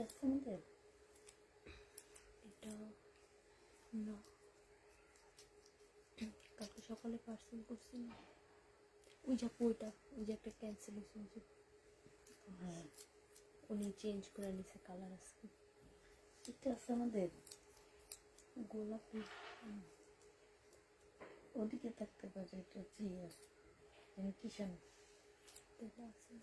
আছে আমাদের এটা না, কালকে সকালে পার্সেল করছি না, ওই যে ওইটা, ওই যে একটা ক্যান্সেল হয়েছে, হ্যাঁ উনি চেঞ্জ করে নিছে কালার আজকে। এটা আছে আমাদের গোলাপি ওদিকে থাকতে পারে। এটা হচ্ছে কিষান এটা আছে।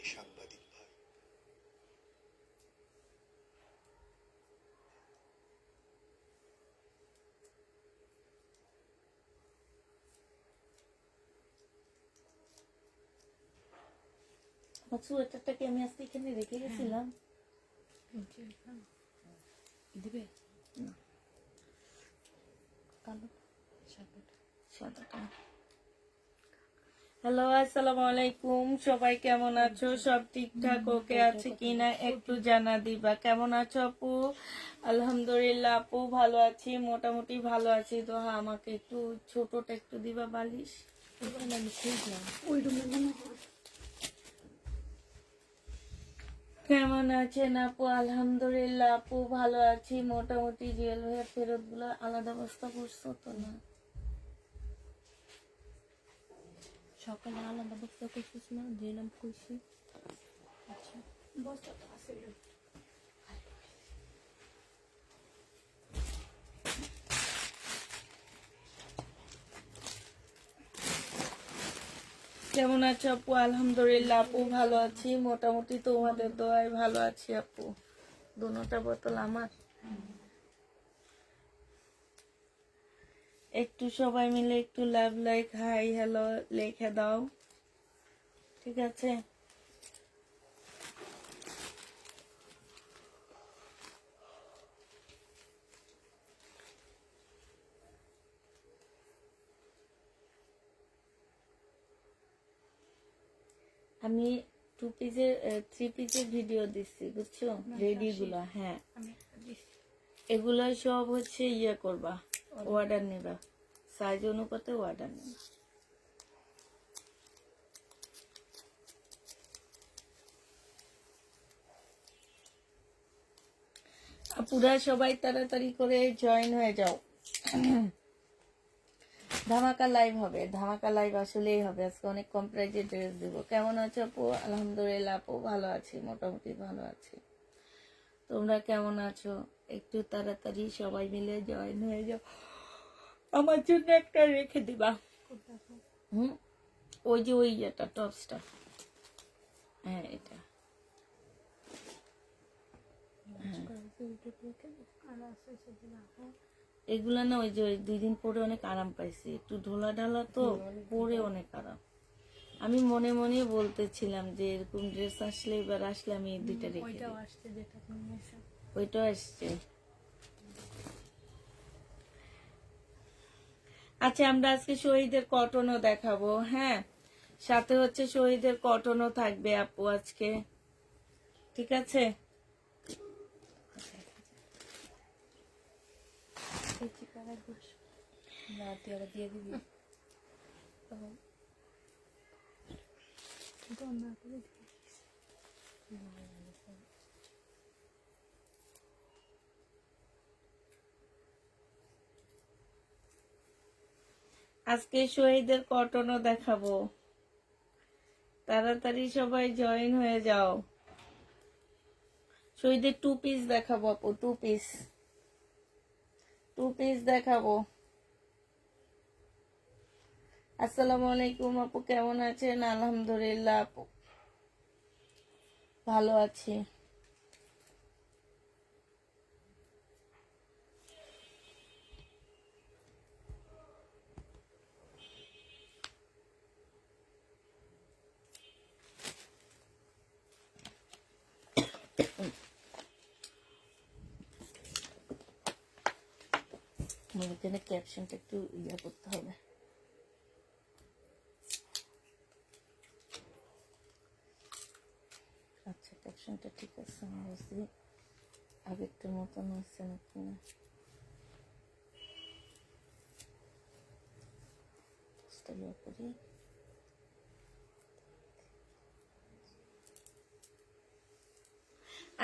এই সাংবাদিক ভাই, আমার সোয়েটারটাকে আমি আজকে এখানে রেখে গেছিলাম। দিবে না, কালো সাদাটা। হ্যালো, আসসালামু আলাইকুম। সবাই কেমন আছো? সব ঠিকঠাক ওকে আছে কিনা একটু জানা দিবা। কেমন আছো আপু? আলহামদুলিল্লাহ আপু ভালো আছি, মোটামুটি ভালো আছি। তো হ্যাঁ, আমাকে একটু ছোটটা একটু দিবা বালিশ। ওখানে আমি খুঁজলাম ওই রুমে মনে হয়। কেমন আছেন আপু? আলহামদুলিল্লাহ আপু ভালো আছি মোটামুটি। জুয়েল ভাইয়ের ফেরত গুলো আলাদা বস্তা করছো তো না? সকালে আলাদা বস্তা করছিস না, দিলাম কইছি। আচ্ছা বস্তা তো আছে। কেমন আছো আপু? আলহামদুলিল্লাহ আপু ভালো আছি মোটামুটি, তোমাদের দোয়ায় ভালো আছি আপু। দুটা বোতল আমার। একটু সবাই মিলে একটু লাভ লাইক হাই হ্যালো লিখে দাও, ঠিক আছে? আমি 2 পিসের 3 পিসের ভিডিও দিচ্ছি বুঝছো, রেডি গুলা। হ্যাঁ, আমি এগুলো সব হচ্ছে ইয়ে করবা, অর্ডার নেবা, সাইজ অনুপাতে অর্ডার নেবা। পুরা সবাই তাড়াতাড়ি করে জয়েন হয়ে যাও। ধামাকা লাইভ হবে, ধামাকা লাইভ আসলেই হবে। আজকে অনেক কম প্রাইজে ড্রেস দিব। কেমন আছো আপু? আলহামদুলিল্লাহ আপু ভালো আছি, মোটামুটি ভালো আছি। তোমরা কেমন আছো? একটু তাড়াতাড়ি সবাই মিলে জয়েন হয়ে যাও। আমার জন্য একটা রেখে দিবা। হুম, ওই যে ওই এটা টপসটা, হ্যাঁ এটা। এগুলা না ওই যে 2 দিন পরে অনেক আরাম পাইছি, একটু ঢোলা ঢালা তো পরে অনেক আরাম। আমি মনে মনে বলতেছিলাম যে এরকম ড্রেস আসলে এবার আসলে আমি এই 2টা রেখে দিই। আসছে যেটা তুমি নিয়েছো। ওইটাও আসছে। আচ্ছা, আমরা আজকে শহীদের কটনও দেখাবো। হ্যাঁ, সাথে হচ্ছে শহীদের কটনও থাকবে আপু আজকে, ঠিক আছে? না তুই আবার দিয়ে দিবি। আজকে শহীদের কটনও দেখাবো, তাড়াতাড়ি সবাই জয়েন হয়ে যাও। শহীদের 2 পিস দেখাবো আপু, 2 পিস, 2 পিস দেখাবো। আসসালামু আলাইকুম আপু, কেমন আছেন? আলহামদুলিল্লাহ আপু ভালো আছি। এখানে ক্যাপশনটা একটু ইয়া করতে হবে। আচ্ছা ক্যাপশনটা ঠিক আছে, আমি বুঝছি আগেরটার মতন হচ্ছে নাকি না। করি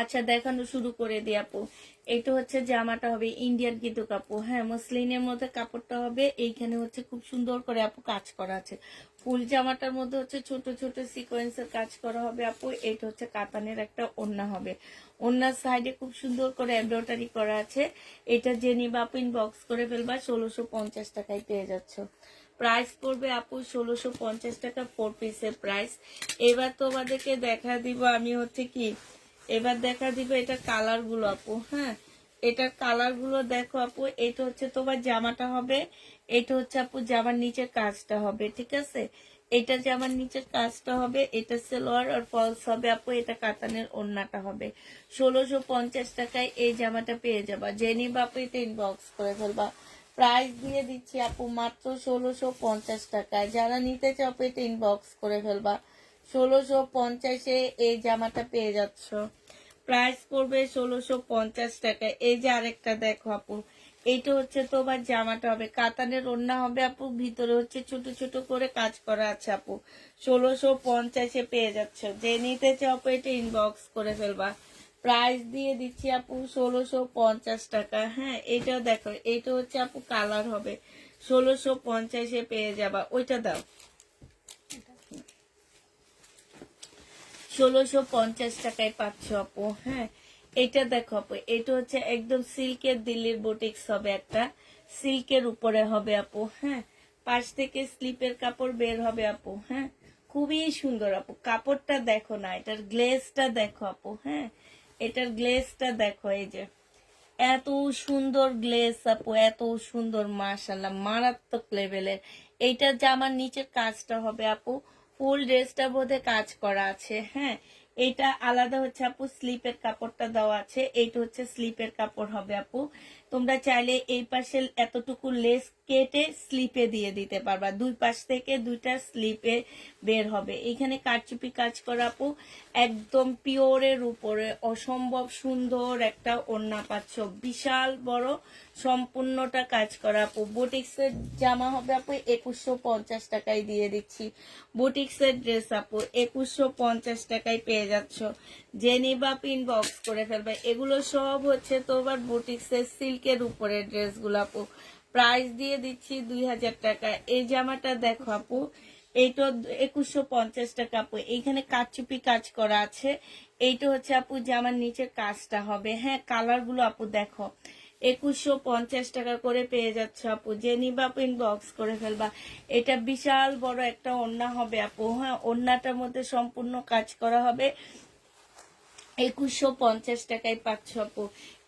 আচ্ছা দেখানো শুরু করে দিই আপু। এটা হচ্ছে জামাটা হবে ইন্ডিয়ান কিন্তু কাপড়, হ্যাঁ মসলিনের মধ্যে কাপড়টা হবে। এইখানে হচ্ছে খুব সুন্দর করে আপু কাজ করা আছে। ফুল জামাটার মধ্যে হচ্ছে ছোট ছোট সিকোয়েন্সের কাজ করা হবে আপু। এটা হচ্ছে কাতানের একটা ওড়না হবে, ওড়নার সাইডে খুব সুন্দর করে এমব্রয়ডারি করা আছে। এটা যে নিবা আপু ইনবক্স করে ফেলবা, 1650 টাকায় পেয়ে যাচ্ছ। প্রাইস পড়বে আপু 1650 টাকা 4 পিসের প্রাইস। এবার তোমাদেরকে দেখা দিব আমি হচ্ছে কি, এবার দেখা দিবে এটা কালার গুলো আপু। হ্যাঁ এটার কালার গুলো দেখো আপু। এটা হচ্ছে তোমার জামাটা হবে, এটা হচ্ছে আপু জামার নিচের কাজটা হবে, ঠিক আছে। এটা জামার নিচের কাজটা হবে, এটা সালোয়ার আর ফলস হবে আপু। এটা কাতানের ওড়নাটা হবে। 1650 টাকায় এই জামাটা পেয়ে যাবা। যে নিবা আপু এটা ইনবক্স করে ফেলবা। প্রাইস দিয়ে দিচ্ছি আপু মাত্র 1650 টাকায়। যারা নিতে চাও আপু এটা ইনবক্স করে ফেলবা। 1650-এ এই জামাটা পেয়ে যাচ্ছ। প্রাইস পড়বে 1650 টাকা। এই যে আরেকটা দেখো আপু, এইটা হচ্ছে তোমার জামাটা হবে, কাতানের ওড়না হবে আপু। ভিতরে হচ্ছে ছোট ছোট করে কাজ করা আছে আপু। 1650-এ পেয়ে যাচ্ছ। যে নিতে চাও আপু এটা ইনবক্স করে ফেলবা। প্রাইস দিয়ে দিচ্ছি আপু 1650 টাকা। হ্যাঁ এটা দেখো, এটা হচ্ছে আপু কালার হবে। 1650-এ পেয়ে যাবা। ওইটা দাও। 1650 টাকায় পাচ্ছ আপু। হ্যাঁ এটা দেখো আপু, এটা হচ্ছে একদম সিল্কের দিল্লির বুটিক্স হবে, একটা সিল্কের উপরে হবে আপু। হ্যাঁ পাশ থেকে স্লিপের কাপড় বের হবে আপু। হ্যাঁ খুবই সুন্দর আপু, কাপড়টা দেখো না, এটার গ্লেজটা দেখো আপু। হ্যাঁ এটার গ্লেজটা দেখো, এই যে এত সুন্দর গ্লেজ আপু, এত সুন্দর, মাশাআল্লাহ মারাত্মক লেভেলের। এইটা জামার নিচের কাজটা হবে আপু। ফুল ড্রেসটা বোধে কাজ করা আছে। হ্যাঁ এটা আলাদা হচ্ছে আপু স্লিপের কাপড়টা দেওয়া আছে। এইটা হচ্ছে স্লিপের কাপড় হবে আপু। তোমরা চাইলে এই পাশে এতটুকু লেস কেটে স্লিপে দিয়ে দিতে পারবা। দুই পাশ থেকে দুইটা স্লিপে বের হবে। এখানে কারচুপি কাজ করা আপু, একদম পিওরের উপরে অসম্ভব সুন্দর একটা ওড়না পাচ্ছ, বিশাল বড় সম্পূর্ণটা কাজ করা আপু। বুটিক্সের জামা হবে আপু 2150 টাকায় দিয়ে দিচ্ছি। বুটিক্সের ড্রেস আপু 2150 টাকায় পেয়ে যাচ্ছ। যে নিবা ইনবক্স করে ফেলবে। এগুলো সব হচ্ছে তোমার বুটিক্সের সিল্কের উপরে ড্রেসগুলো আপু। প্রাইস দিয়ে দিচ্ছি 2000 টাকা। এই জামাটা দেখো আপু, এইটা 2150 টাকা আপু। এইখানে কারচুপি কাজ করা আছে। এইটা হচ্ছে আপু জামার নিচের কাজটা হবে। হ্যাঁ কালার গুলো আপু দেখো, 2150 টাকা করে পেয়ে যাচ্ছে আপু। যে নিবা আপু ইনবক্স করে ফেলবা। এটা বিশাল বড় একটা ওড়না হবে আপু। হ্যাঁ ওড়নাটার মধ্যে সম্পূর্ণ কাজ করা হবে। 2150 টাকায় পাচ্ছ আপু।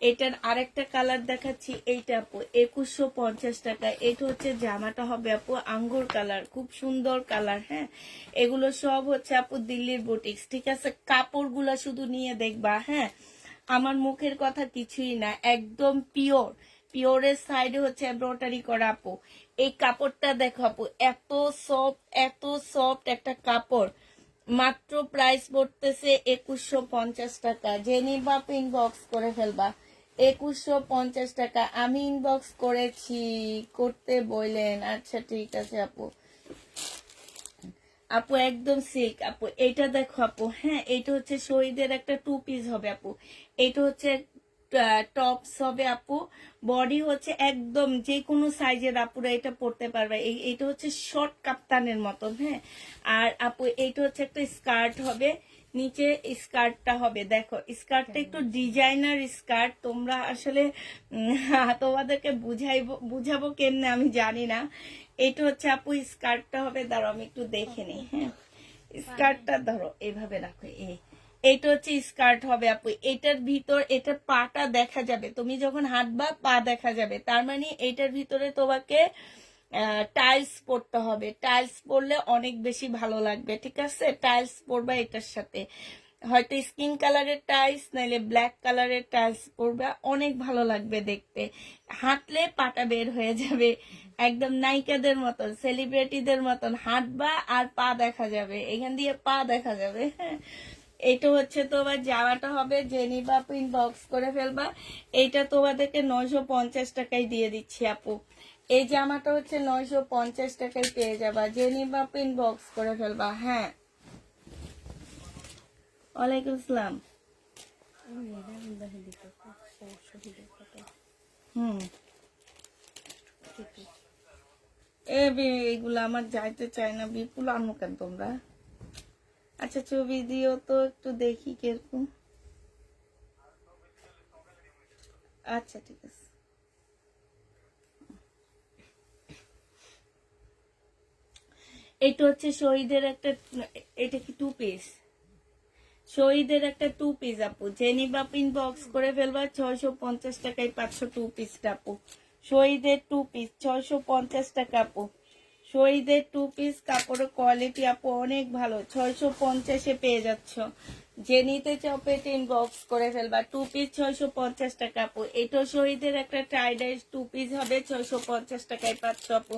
এটার আরেকটা কালার দেখাচ্ছি, এইটা আপু 2150 টাকা। এটা হচ্ছে জামাটা হবে আপু আঙ্গুর কালার, খুব সুন্দর কালার। হ্যাঁ এগুলো সব হচ্ছে আপু দিল্লির বুটিক্স, ঠিক আছে। কাপড়গুলো শুধু নিয়ে দেখবা। হ্যাঁ আমার মুখের কথা কিছুই না, একদম পিওর। পিওরের সাইডে হচ্ছে এমব্রয়ডারি করা আপু। এই কাপড়টা দেখো আপু, এত সফট, এত সফট একটা কাপড়। মাত্র প্রাইস পড়তেছে 2150 টাকা। যে নিবা ইনবক্স করে ফেলবা। 2150 টাকা। আমি ইনবক্স করেছি, করতে বললেন। আচ্ছা ঠিক আছে আপু। আপু একদম সিল্ক আপু। এটা দেখো আপু, হ্যাঁ এটা হচ্ছে শহীদের একটা 2 পিস হবে আপু। এটা হচ্ছে টপস হবে আপু। বডি হচ্ছে একদম যে কোনো সাইজের আপুরা এটা পরতে পারবে। এইটা হচ্ছে শর্ট কাপ্তানের মতন। হ্যাঁ আর আপু এইটা হচ্ছে একটা স্কার্ট হবে, নিচে স্কার্টটা হবে। দেখো স্কার্টটা একটু ডিজাইনার স্কার্ট। তোমরা আসলে তোমাদেরকে বুঝাবো কেমনে আমি জানি না। এটা হচ্ছে আপু স্কার্টটা হবে, দাঁড়াও আমি একটু দেখে নিই। হ্যাঁ স্কার্টটা ধরো এইভাবে রাখো। এইটা হচ্ছে স্কার্ট হবে আপু। এটার ভিতর এটার পাটা দেখা যাবে, তুমি যখন হাঁটবা পা দেখা যাবে। তার মানে এইটার ভিতরে তোমাকে টাইলস পরতে হবে। টাইলস পরলে অনেক বেশি ভালো লাগবে, ঠিক আছে। টাইলস পরবা এটার সাথে। হয়তো স্কিন কালারের টাইলস নাইলে ব্ল্যাক কালারের টাইলস পরবে, অনেক ভালো লাগবে দেখতে। হাঁটলে পাটা বের হয়ে যাবে, একদম নায়িকাদের মতন, সেলিব্রিটিদের মতন হাঁটবা আর পা দেখা যাবে, এখান দিয়ে পা দেখা যাবে। হ্যাঁ, এটা হচ্ছে তোমার জামাটা হবে, যে নিবা ইনবক্স করে ফেলবা। এইটা তোমাদেরকে 950 টাকায় দিয়ে দিচ্ছি আপু। এই জামাটা হচ্ছে 950 টাকায় পেয়ে যাবা, যে নিবা ইনবক্স করে ফেলবা। হ্যাঁ, ওয়ালাইকুম আসসালাম। হুম, এইগুলো আমার যাইতে চায় না, বিপুল আনু কেন তোমরা? আচ্ছা ছবি দিও তো একটু দেখি কিরকম। আচ্ছা ঠিক আছে। এটা হচ্ছে শহীদের একটা, এটা কি 2 পিস? শহীদের একটা 2 পিস আপু, জেনি বাপ ইনবক্স করে ফেলবা। 650 টাকায় 500 2 পিস আপু। শহীদের 2 পিস 650 টাকা আপু। শহীদের 2 পিস কাপড়ের কোয়ালিটি আপু অনেক ভালো, 650-এ পেয়ে যাচ্ছ। যে নিতে চাও পেটে ইনবক্স করে ফেলবা। 2 পিস 650 টাকা আপু। এটাও শহীদের একটা টাইডাইস 2 পিস হবে, 650 টাকায় পাচ্ছ আপু।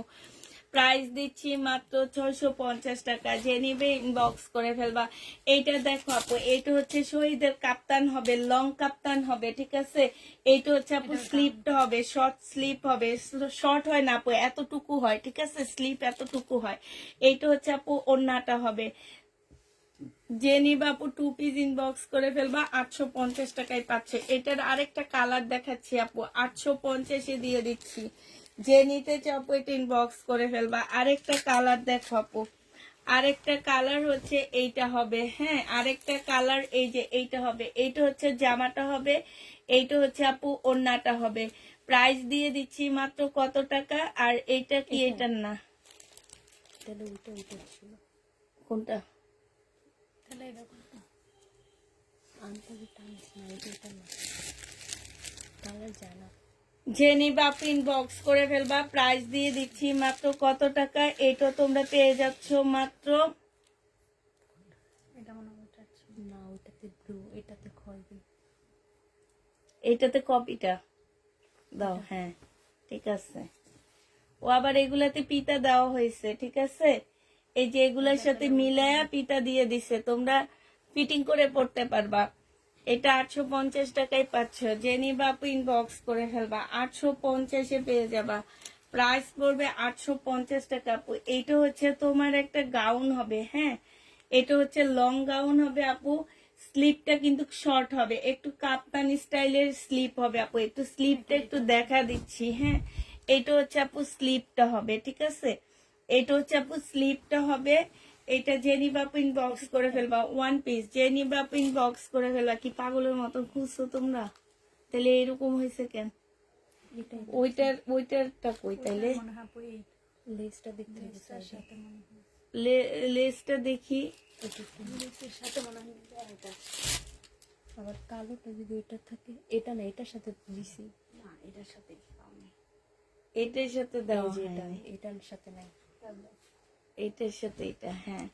প্রাইস দিচ্ছি মাত্র 650 টাকা, যে নিবে ইনবক্স করে ফেলবা। এইটা দেখো আপু, এইটা হচ্ছে শহীদের কাপ্তান হবে, লং কাপ্তান হবে, ঠিক আছে। এইটা হচ্ছে আপু স্লিপটা হবে, শর্ট স্লিপ হবে, শর্ট হয় না আপু, এতটুকু হয়, ঠিক আছে, স্লিপ এতটুকু হয়। এইটা হচ্ছে আপু ওড়নাটা হবে। যে নিবা আপু 2 পিস ইনবক্স করে ফেলবা, 850 টাকায় পাচ্ছে। এটার আরেকটা কালার দেখাচ্ছি আপু, 850-এ দিয়ে দিচ্ছি। যে নিতে চাও আপু এটা ইনবক্স করে ফেলবা। আরেকটা কালার দেখো আপু, আরেকটা কালার হচ্ছে এইটা হবে। হ্যাঁ, আরেকটা কালার এই যে এইটা হবে। এইটা হচ্ছে জামাটা হবে, এইটা হচ্ছে আপু ওড়নাটা হবে। প্রাইস দিয়ে দিচ্ছি মাত্র কত টাকা? আর এইটা কি এটার না? কোনটা? যে নিবা ইনবক্স করে ফেলবা। প্রাইস দিয়ে দিচ্ছি মাত্র কত টাকা? এটা তোমরা পেয়ে যাচ্ছ মাত্র, এটাতে কপিটা দাও। হ্যাঁ ঠিক আছে। ও আবার এগুলাতে পিতা দেওয়া হয়েছে, ঠিক আছে। এই যে এগুলোর সাথে মিলায়া পিতা দিয়ে দিছে, তোমরা ফিটিং করে পড়তে পারবা। এটা 850 টাকায় পাচ্ছ। যে নিবা আপু ইনবক্স করে ফেলবা, 850-এ পেয়ে যাবা। প্রাইস পড়বে 850 টাকা আপু। এইটা হচ্ছে তোমার একটা গাউন হবে। হ্যাঁ, এটা হচ্ছে লং গাউন হবে আপু। স্লিপটা কিন্তু শর্ট হবে, একটু কাপ্তানি স্টাইলের স্লিপ হবে আপু। একটু স্লিপটা একটু দেখা দিচ্ছি। হ্যাঁ, এটা হচ্ছে আপু স্লিপটা হবে, ঠিক আছে। এটা হচ্ছে আপু স্লিপটা হবে। এটা জেনি বাপু ইনবক্স করে ফেলবা। 1 পিস জেনি বাপু ইনবক্স করে ফেলবা। কি পাগলের মতো খুঁজছো তোমরা? তাহলে এরকম হয়েছে কেন? ওইটারটা কই তাইলে? লেসটা দেখি। আবার কালোটা যদি ওইটা থাকে, এটা না, এটার সাথে দিছি না, এটার সাথে এটার সাথে দেওয়া এটা হয়নি। এটার সাথে নাই, এটার সাথে এটা। হ্যাঁ,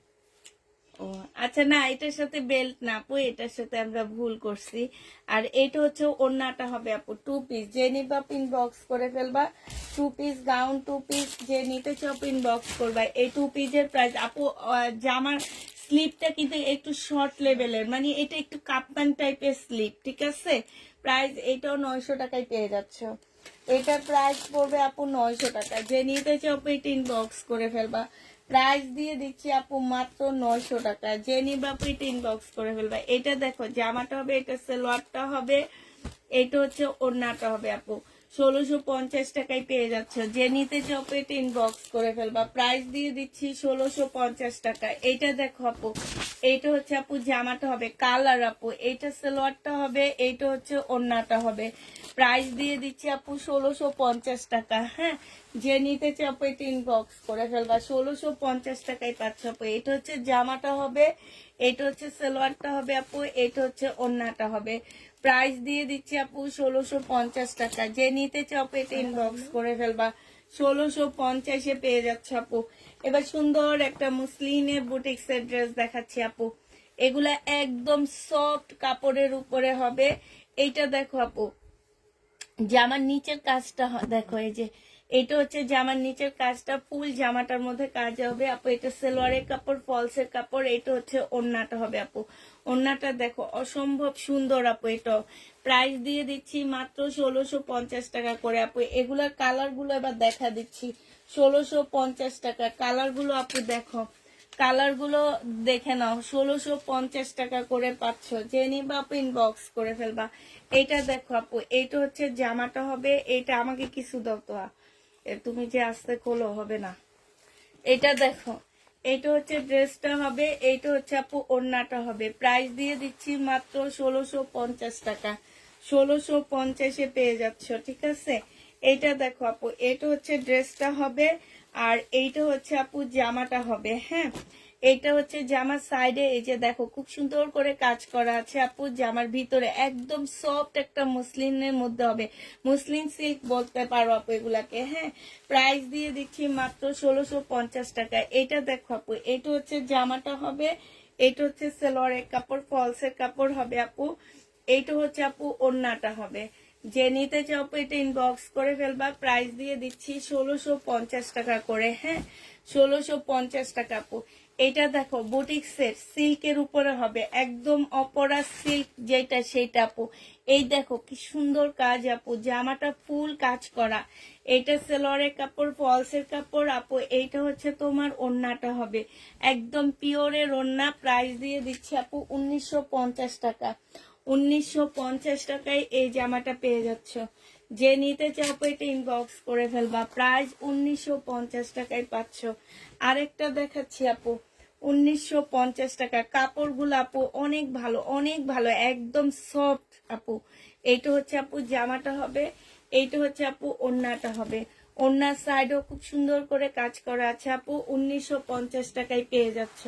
ও আচ্ছা, না এটার সাথে বেল্ট না আপু, এটার সাথে আমরা ভুল করছি। আর এটা হচ্ছে ওড়নাটা হবে আপু 2 পিস। যে নিবা ইনবক্স করে ফেলবা। 2 পিস গাউন 2 পিস, যে নিতে চাও ইনবক্স করবা। এই 2 পিসের প্রাইস আপু, জামার স্লিপটা কিন্তু একটু শর্ট লেভেলের, মানে এটা একটু কাপ্তান টাইপের স্লিপ, ঠিক আছে। প্রাইস এটাও 900 টাকায় পেয়ে যাচ্ছ। এটার প্রাইস পড়বে আপু 900 টাকা। যে নিতে চাও এটা ইনবক্স করে ফেলবা। প্রাইস দিয়ে দিচ্ছি আপু মাত্র 900 টাকা। যে নিবা আপু এটা ইনবক্স করে ফেলবা। এটা দেখো জামাটা হবে, এটা সালোয়ারটা হবে, এটা হচ্ছে ওড়নাটা হবে আপু। 1650 টাকায় পেয়ে যাচ্ছ। যে নিতে চাও এটা ইনবক্স করে ফেলবা। প্রাইস দিয়ে দিচ্ছি 1650 টাকা। এইটা দেখো আপু, এইটা হচ্ছে আপু জামাটা হবে, কালার আপু। এইটা সালোয়ারটা হবে, এইটা হচ্ছে ওড়নাটা হবে। প্রাইস দিয়ে দিচ্ছি আপু 1650 টাকা। হ্যাঁ, যে নিতে চাও আপু এটা ইনবক্স করে ফেলবা। 1650 টাকায় পাচ্ছ আপু। এটা হচ্ছে জামাটা হবে, এটা হচ্ছে সালোয়ারটা হবে আপু, এটা হচ্ছে ওড়নাটা হবে। প্রাইস দিয়ে দিচ্ছি আপু 1650 টাকা। যে নিতে চাও আপু এটা ইনবক্স করে ফেলবা। 1650-এ পেয়ে যাচ্ছে আপু। এবার সুন্দর একটা মুসলিনের বুটিক্সের ড্রেস দেখাচ্ছি আপু। এগুলা একদম সফট কাপড়ের উপরে হবে। এইটা দেখো আপু, জামার নিচের কাজটা দেখো, এই যে এটা হচ্ছে জামার নিচের কাজটা, ফুল জামাটার মধ্যে কাজ হবে আপু। এটা সেলোয়ারের কাপড়, ফলসের কাপড়। এটা হচ্ছে ওড়নাটা হবে আপু। ওড়নাটা দেখো অসম্ভব সুন্দর আপু। এটা প্রাইস দিয়ে দিচ্ছি মাত্র 1650 টাকা করে আপু। এগুলার কালার গুলো এবার দেখা দিচ্ছি। 1650 টাকা কালার গুলো আপু, দেখো কালার গুলো দেখে নাও। 1650 টাকা করে পাচ্ছ, যে নিবা আপু ইনবক্স করে ফেলবা। এইটা দেখো আপু, এইটা হচ্ছে জামাটা হবে। এটা আমাকে কিছু দাও তো, তুমি যে আসতে খোলো হবে না। এটা দেখো, এইটা হচ্ছে ড্রেসটা হবে। এইটা হচ্ছে আপু ওড়নাটা হবে। প্রাইস দিয়ে দিচ্ছি মাত্র 1650 টাকা। 1650-এ পেয়ে যাচ্ছ, ঠিক আছে। এইটা দেখো আপু, এটা হচ্ছে ড্রেসটা হবে, আর এইটা হচ্ছে আপু জামাটা হবে। হ্যাঁ, এটা হচ্ছে জামার সাইডে, এই যে দেখো খুব সুন্দর করে কাজ করা আছে আপু। জামার ভিতরে একদম সফট একটা মসলিনের মধ্যে হবে, মসলিন সিল্ক বলতে পারো আপু এগুলাকে। হ্যাঁ, প্রাইস দিয়ে দিচ্ছি মাত্র 1650 টাকা। এটা দেখো আপু, এটা হচ্ছে জামাটা হবে। এটা হচ্ছে সেলোয়ারের কাপড়, ফলসের কাপড় হবে আপু। এইটা হচ্ছে আপু ওড়নাটা হবে। যে নিতে চাও আপু এটা ইনবক্স করে ফেলবা। প্রাইস দিয়ে দিচ্ছি 1650 টাকা করে। হ্যাঁ, 1650 টাকা আপু। এটা দেখো বুটিক সেট, সিল্কের উপরে হবে, একদম অপরা সিল্ক যেটা সেটা আপু। এই দেখো কি সুন্দর কাজ আপু, জামাটা ফুল কাজ করা। এটা সেলোয়ারের কাপড়, ফলসের কাপড় আপু। এইটা হচ্ছে তোমার ওড়নাটা হবে, একদম পিওরের ওড়না। প্রাইস দিয়ে দিচ্ছি আপু 1950 টাকা। 1950 টাকায় এই জামাটা পেয়ে যাচ্ছ। যে নিতে চাও এটা ইনবক্স করে ফেলবা। প্রাইস 1950 টাকায় পাচ্ছ। আরেকটা দেখাচ্ছি আপু, 1950 টাকা। কাপড়গুলো আপু অনেক ভালো, অনেক ভালো, একদম সফট আপু। এইটা হচ্ছে আপু জামাটা হবে। এইটা হচ্ছে আপু ওড়নাটা হবে। ওড়নার সাইডও খুব সুন্দর করে কাজ করা আছে আপু। 1950 টাকায় পেয়ে যাচ্ছ।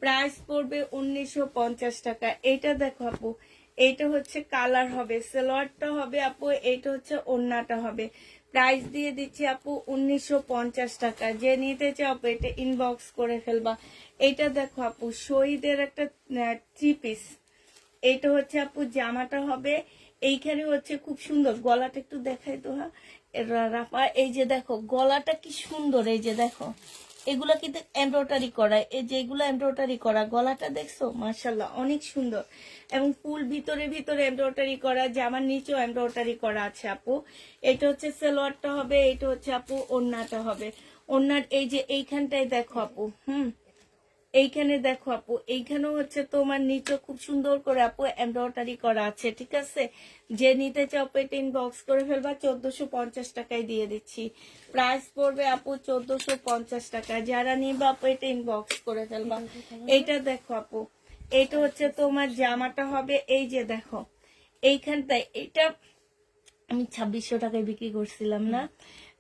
প্রাইস পড়বে 1950 টাকা। এইটা দেখো আপু, এইটা হচ্ছে কালার হবে, সালোয়ারটা হবে আপু। এইটা হচ্ছে ওড়নাটা হবে। প্রাইস দিয়ে দিচ্ছি আপু 1950 টাকা। যে নিতে চাও আপু এটা ইনবক্স করে ফেলবা। এইটা দেখো আপু, শহীদের একটা 3 পিস। এইটা হচ্ছে আপু জামাটা হবে। এইখানে হচ্ছে খুব সুন্দর গলাটা, একটু দেখাই তো। হ্যাঁ রাফা, এই যে দেখো গলাটা কি সুন্দর। এই যে দেখো এগুলা কিন্তু এমব্রয়ডারি করা, এই যে এগুলো এমব্রয়ডারি করা। গলাটা দেখছো, মাশাল্লাহ অনেক সুন্দর। এবং ফুল ভিতরে ভিতরে এমব্রয়ডারি করা, জামার নিচেও এমব্রয়ডারি করা আছে আপু। এটা হচ্ছে সালোয়ারটা হবে। এটা হচ্ছে আপু ওড়নাটা হবে। ওড়নার এই যে এইখানটায় দেখো আপু, এইখানে দেখো আপু, এইখানেও হচ্ছে তোমার নিচে খুব সুন্দর করে আপু এমব্রয়ডারি করা আছে, ঠিক আছে। যে নিতে চাও এটা ইনবক্স করে ফেলবা। 1450 টাকায় দিয়ে দিচ্ছি। প্রাইস পড়বে আপু 1450 টাকা। যারা নিবা আপু এটা ইনবক্স করে ফেলবা। এইটা দেখো আপু, এইটা হচ্ছে তোমার জামাটা হবে। এই যে দেখো এইখানটায়, এটা আমি 2600 টাকায় বিক্রি করছিলাম না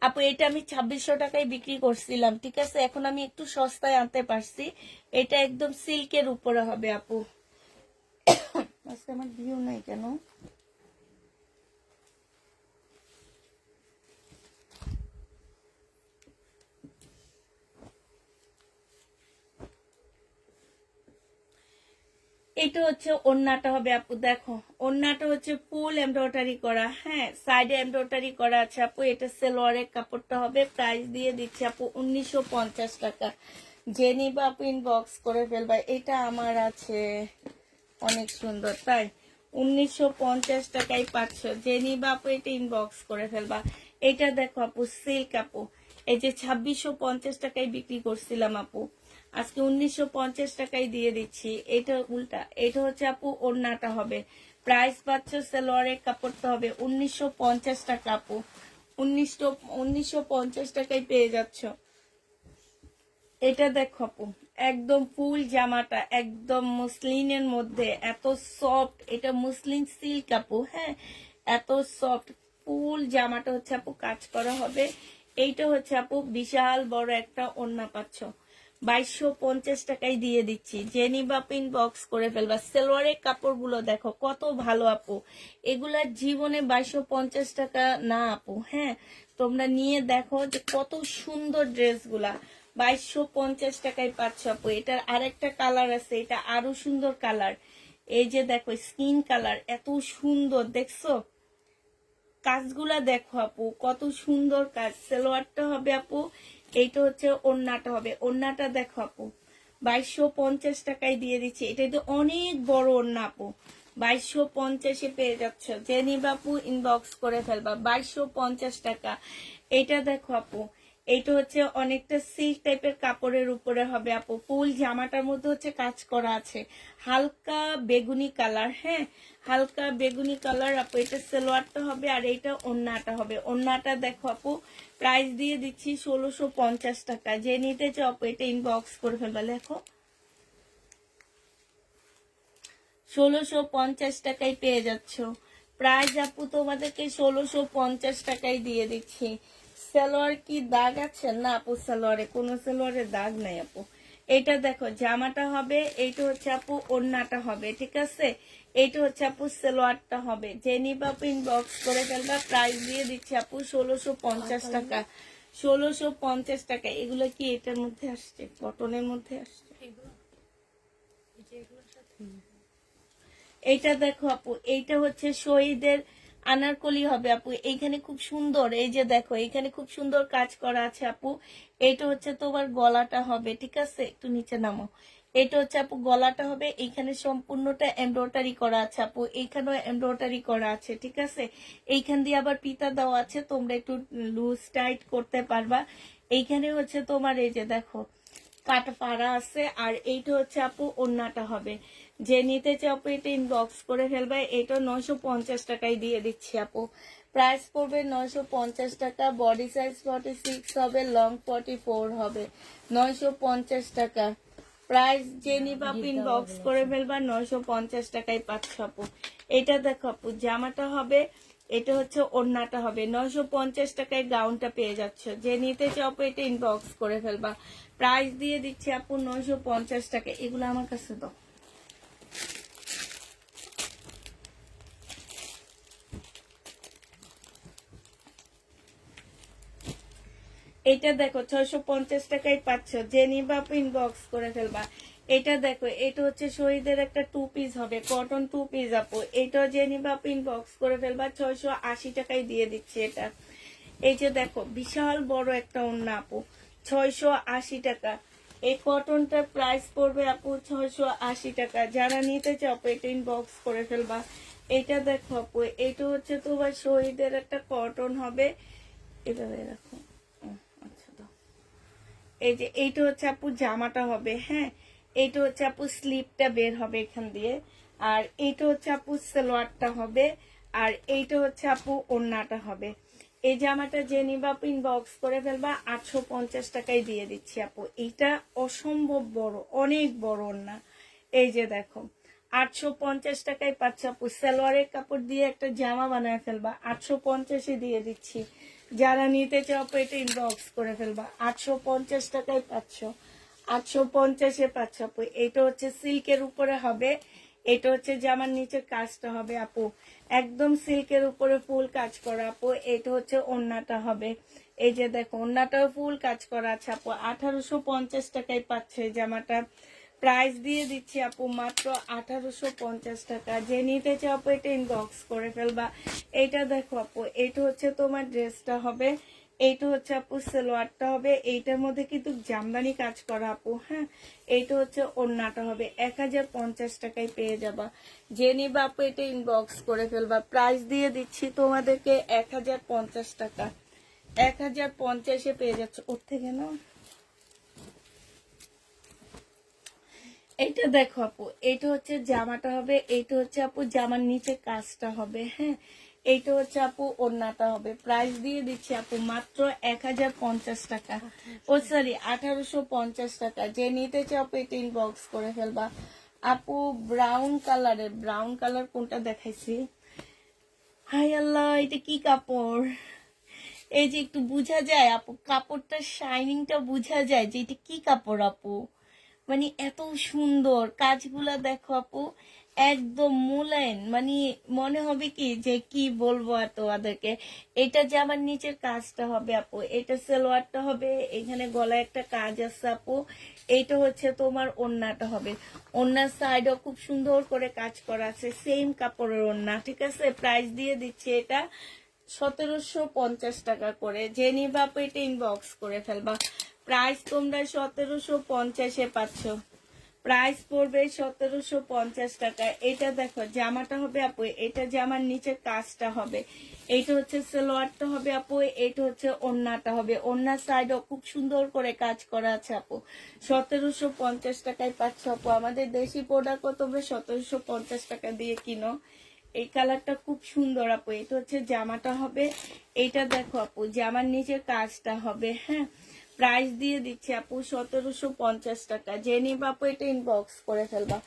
আপু। এটা আমি 2600 টাকায় বিক্রি করছিলাম, ঠিক আছে। এখন আমি একটু সস্তায় আনতে পারছি। এটা একদম সিল্কের উপরে হবে আপু। আজকে আমার ভিউ নাই কেন? এটা হচ্ছে ওড়নাটা হবে আপু। দেখো ওড়নাটা হচ্ছে ফুল এমব্রয়ডারি করা। হ্যাঁ, সাইডে এমব্রয়ডারি করা আছে আপু। এটা সেলোয়ারের কাপড়টা হবে। প্রাইস দিয়ে দিচ্ছি আপু 1950 টাকা। যে নিবা আপু ইনবক্স করে ফেলবা। এটা আমার আছে, অনেক সুন্দর, তাই 1950 টাকায় পাচ্ছ। যে নিবা আপু এটা ইনবক্স করে ফেলবা। এটা দেখো আপু সিল্ক আপু, এই যে 2650 টাকায় বিক্রি করছিলাম আপু, আজকে 1950 টাকায় দিয়ে দিচ্ছি। এটা উল্টা, এটা হচ্ছে আপু ওড়নাটা হবে। প্রাইস পাচ্ছ, সালোয়ারের কাপড়টা হবে 1950 টাকা আপু। 1950 টাকায় পেয়ে যাচ্ছ। এটা দেখো আপু, একদম ফুল জামাটা একদম মসলিনের মধ্যে, এত সফট। এটা মসলিন সিল্ক আপু। হ্যাঁ, এত সফট ফুল জামাটা হচ্ছে আপু কাজ করা হবে। এইটা হচ্ছে আপু বিশাল বড় একটা ওড়না পাচ্ছ। 2250 টাকায় দিয়ে দিচ্ছি। যে নিবা আপু ইনবক্স করে ফেলবা। সালোয়ারের কাপড়গুলো দেখো কত ভালো আপু। এগুলা জীবনে 2250 টাকা না আপু। হ্যাঁ, তোমরা নিয়ে দেখো যে কত সুন্দর ড্রেসগুলা। 2250 টাকায় পাচ্ছ আপু। এটার আরেকটা কালার আছে, এটা আরো সুন্দর কালার। এই যে দেখো স্কিন কালার, এত সুন্দর দেখছো, কাজগুলা দেখো আপু কত সুন্দর কাজ। সালোয়ারটা হবে আপু, এইটা হচ্ছে ওড়নাটা হবে, ওড়নাটা দেখো আপু 2250 টাকায় দিয়ে দিচ্ছি। এটা তো অনেক বড় ওড়না আপু, 2250-এ পেয়ে যাচ্ছ। যে নিবা আপু ইনবক্স করে ফেলবা, 2250 টাকা। এটা দেখো আপু, এইটা হচ্ছে অনেকটা সিল্ক টাইপের কাপড়ের উপরে হবে আপু। ফুল জামাটার মধ্যে হচ্ছে কাজ করা আছে, হালকা বেগুনি কালার। হ্যাঁ, হালকা বেগুনি কালার আপু। এটা সালোয়ারটা হবে আর এইটা ওড়নাটা হবে। ওড়নাটা দেখো আপু, প্রাইস দিয়ে দিচ্ছি 1650 টাকা। যে নিতে চাও আপু এটা ইনবক্স করে ফেলবা, লেখো 1650 টাকায় পেয়ে যাচ্ছ। প্রাইস আপু তোমাদেরকে 1650 টাকায় দিয়ে দিচ্ছি। সালোয়ার কি দাগ আছে? না আপু, সালোয়ারে কোনো সালোয়ারে দাগ নাই আপু। এটা দেখো জামাটা হবে, এইটা হচ্ছে আপু ওড়নাটা হবে, ঠিক আছে। এইটা হচ্ছে আপু সালোয়ারটা হবে। যে নিবা আপু ইনবক্স করে ফেলবা। প্রাইস দিয়ে দিচ্ছি আপু 1650 টাকা। 1650 টাকা। এগুলো কি এটার মধ্যে আসছে, কটনের মধ্যে আসছে? এগুলো এই যে এগুলোর সাথে এইটা দেখো আপু, এইটা হচ্ছে শহীদের আনারকলি হবে আপু। এইখানে খুব সুন্দর, এই যে দেখো এইখানে খুব সুন্দর কাজ করা আছে আপু। এইটা হচ্ছে তোমার গলাটা হবে, ঠিক আছে, একটু নিচে নামো। এটা হচ্ছে আপু গলাটা হবে, এইখানে সম্পূর্ণটা এমব্রয়ডারি করা আছে আপু, এইখানেও এমব্রয়ডারি করা আছে, ঠিক আছে। এইখান দিয়ে আবার পিতা দেওয়া আছে, তোমরা একটু লুজ টাইট করতে পারবা। এইখানে হচ্ছে তোমার এই যে দেখো কাটা পাড়া আছে। আর এইটা হচ্ছে আপু ওড়নাটা হবে। যে নিতে চাও আপু এটা ইনবক্স করে ফেলবে। এটা 950 টাকায় দিয়ে দিচ্ছি আপু। প্রাইস পড়বে 950 টাকা। বডি সাইজ 46 হবে, লং 44 হবে, 950 টাকা। প্রাইস যে নিবা আপু ইনবক্স করে ফেলবা, 950 টাকায় পাচ্ছ আপু। এটা দেখো আপু জামাটা হবে, এটা হচ্ছে ওড়নাটা হবে, 950 টাকায় গাউনটা পেয়ে যাচ্ছ। যে নিতে চাও আপু এটা ইনবক্স করে ফেলবা। প্রাইস দিয়ে দিচ্ছি আপু 950 টাকা। এগুলো আমার কাছে দাও। এটা দেখো 650 টাকায় পাচ্ছ। যে নিবা আপু ইনবক্স করে ফেলবা। এটা দেখো, এটা হচ্ছে শহীদের একটা 2 পিস হবে, কটন 2 পিস আপু। এটা যে নিবা আপু ইনবক্স করে ফেলবা, 680 টাকায় দিয়ে দিচ্ছি এটা। এই যে দেখো বিশাল বড় একটা ওড়না আপু, 680 টাকা। এই কটনটার প্রাইস পড়বে আপু 680 টাকা। যারা নিতে চাও আপু এটা ইনবক্স করে ফেলবা। এটা দেখো আপু, এটা হচ্ছে তোমার শহীদের একটা কটন হবে, এভাবে রাখো। আচ্ছা দাও। এই যে এইটা হচ্ছে আপু জামাটা হবে। হ্যাঁ, এইটা হচ্ছে আপু স্লিপটা বের হবে এখান দিয়ে। আর এইটা হচ্ছে আপু সালোয়ারটা হবে। আর এইটা হচ্ছে আপু ওড়নাটা হবে। এই জামাটা যে নিবা আপু ইনবক্স করে ফেলবা, 850 টাকায় দিয়ে দিচ্ছি আপু। এইটা অসম্ভব বড়, অনেক বড় ওড়না। এই যে দেখো 850 টাকায় পাচ্ছ আপু। সালোয়ারের কাপড় দিয়ে একটা জামা বানায় ফেলবা, 850-এ দিয়ে দিচ্ছি। যারা নিতে চাও আপু এটা ইনবক্স করে ফেলবা, 850 টাকায় পাচ্ছ। 850-এ পাচ্ছ আপু। এটা হচ্ছে সিল্কের উপরে হবে। এটা হচ্ছে জামার নিচে কাজটা হবে আপু, একদম সিল্কের উপরে ফুল কাজ করা আপু। এটা হচ্ছে ওড়নাটা হবে। এই যে দেখো ওড়নাটাও ফুল কাজ করা আছে আপু। 1850 টাকায় পাচ্ছে এই জামাটা। প্রাইস দিয়ে দিচ্ছি আপু মাত্র 1850 টাকা। যে নিতে চাও আপু এটা ইনবক্স করে ফেলবা। এইটা দেখো আপু, এটা হচ্ছে তোমার ড্রেসটা হবে, এইটা হচ্ছে আপু সালোয়ারটা হবে। এইটার মধ্যে কিন্তু জামদানি কাজ করা আপু। হ্যাঁ, এইটা হচ্ছে ওড়নাটা হবে। 1050 টাকায় পেয়ে যাবা। যে নিবা আপু এটা ইনবক্স করে ফেলবা। প্রাইস দিয়ে দিচ্ছি তোমাদেরকে 1050 টাকা। 1050-এ পেয়ে যাচ্ছে। ওর থেকে না, এইটা দেখো আপু, এইটা হচ্ছে জামাটা হবে, এইটা হচ্ছে আপু জামার নিচে কাজটা হবে। হ্যাঁ, এইটা হচ্ছে আপু ওড়নাটা হবে। প্রাইস দিয়ে দিচ্ছি আপু মাত্র 1050 টাকা। ও সরি 1850 টাকা। যে নিতে চাও আপু এটা ইনবক্স করে ফেলবা। আপু ব্রাউন কালারের, ব্রাউন কালার কোনটা দেখাইছি, হাই আল্লাহ, এটা কি কাপড়? এই যে একটু বোঝা যায় আপু, কাপড়টার শাইনিংটা বোঝা যায় যে এটা কি কাপড় আপু। মানে এত সুন্দর কাজগুলা দেখো আপু, একদম মোলায়েম, মানে মনে হবে কি যে কি বলবো আর তোমাদেরকে। এটা যে আমার নিচের কাজটা হবে আপু, এটা সালোয়ারটা হবে, এখানে গলায় একটা কাজ আছে আপু, এইটা হচ্ছে তোমার ওড়নাটা হবে। ওড়নার সাইডও খুব সুন্দর করে কাজ করা আছে, সেম কাপড়ের ওড়না, ঠিক আছে। প্রাইস দিয়ে দিচ্ছি এটা 1750 টাকা করে। যে নিবা আপু এটা ইনবক্স করে ফেলবা। প্রাইস তোমরা 1750-এ পাচ্ছ। প্রাইস পড়বে 1750 টাকা। এটা দেখো জামাটা হবে আপু, এটা জামার নিচের কাজটা হবে, এইটা হচ্ছে সালোয়ারটা হবে আপু, এইটা হচ্ছে ওড়নাটা হবে। ওড়নার সাইডও খুব সুন্দর করে কাজ করা আছে আপু। 1750 টাকায় পাচ্ছ আপু। আমাদের দেশি প্রোডাক্টও তোমরা 1750 টাকা দিয়ে কিনো। এই কালারটা খুব সুন্দর আপু। এটা হচ্ছে জামাটা হবে, এইটা দেখো আপু জামার নিচের কাজটা হবে। হ্যাঁ, প্রাইস দিয়ে দিচ্ছি আপু 1750 টাকা। যে নিবা আপু এটা ইনবক্স করে ফেলবা।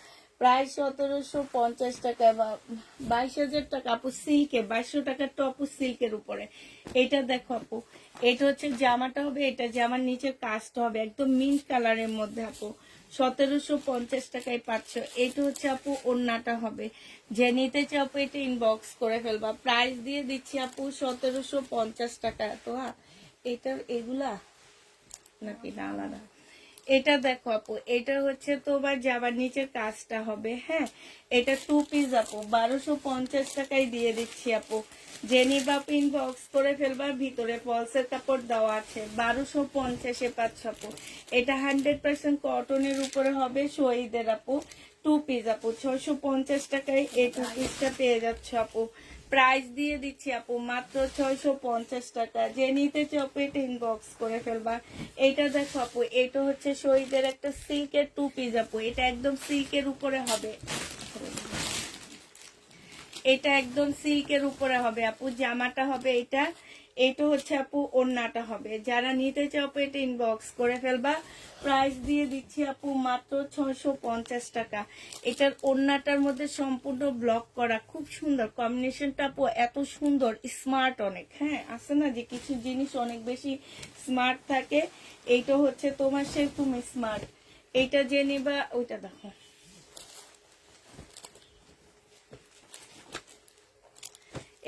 প্রাইস 1750 টাকা বা 22,000 টাকা আপু। সিল্কে 2200 টাকার তো আপু সিল্কের উপরে। এটা দেখো আপু, এটা হচ্ছে জামাটা হবে, এটা জামার নিচের কাজটা হবে, একদম মিন্ট কালারের মধ্যে আপু। 1750 টাকায় পাচ্ছ। এটা হচ্ছে আপু ওড়নাটা হবে। যে নিতে চাও আপু এটা ইনবক্স করে ফেলবা। প্রাইস দিয়ে দিচ্ছি আপু 1750 টাকা। তো এটা এগুলা নাকি না আলাদা? এটা দেখো আপু, এটা হচ্ছে তোমার জামার নিচের কাজটা হবে। হ্যাঁ, এটা 2 পিস আপু, 1250 টাকায় দিয়ে দিচ্ছি আপু। যে নিবা ইনবক্স করে ফেলবা। ভিতরে ফলসের কাপড় দেওয়া আছে, 1250-এ পাচ্ছ আপু। এটা 100% কটনের উপরে হবে, শহীদের আপু। 2 পিস আপু, 650 টাকায় এই 2 পিসটা পেয়ে যাচ্ছ আপু। প্রাইস দিয়ে দিচ্ছি আপু মাত্র 650 টাকা। যে নিতে চাও আপু এটা ইনবক্স করে ফেলবা। এটা দেখো আপু, এটা হচ্ছে শহীদের একটা সিল্কের 2 পিস আপু। এটা একদম সিল্কের উপরে হবে, এটা একদম সিল্কের উপরে হবে আপু। জামাটা হবে এটা, এটা হচ্ছে আপু ওড়নাটা হবে। যারা নিতে চাও আপু এটা ইনবক্স করে ফেলবা। প্রাইস দিয়ে দিচ্ছি আপু মাত্র 650 টাকা। এটার ওড়নাটার মধ্যে সম্পূর্ণ ব্লক করা, খুব সুন্দর কম্বিনেশনটা আপু, এত সুন্দর স্মার্ট অনেক। হ্যাঁ, আছে না যে কিছু জিনিস অনেক বেশি স্মার্ট থাকে, এইটা হচ্ছে তোমার সেরকম স্মার্ট। এইটা যে নিবা ওইটা দেখো,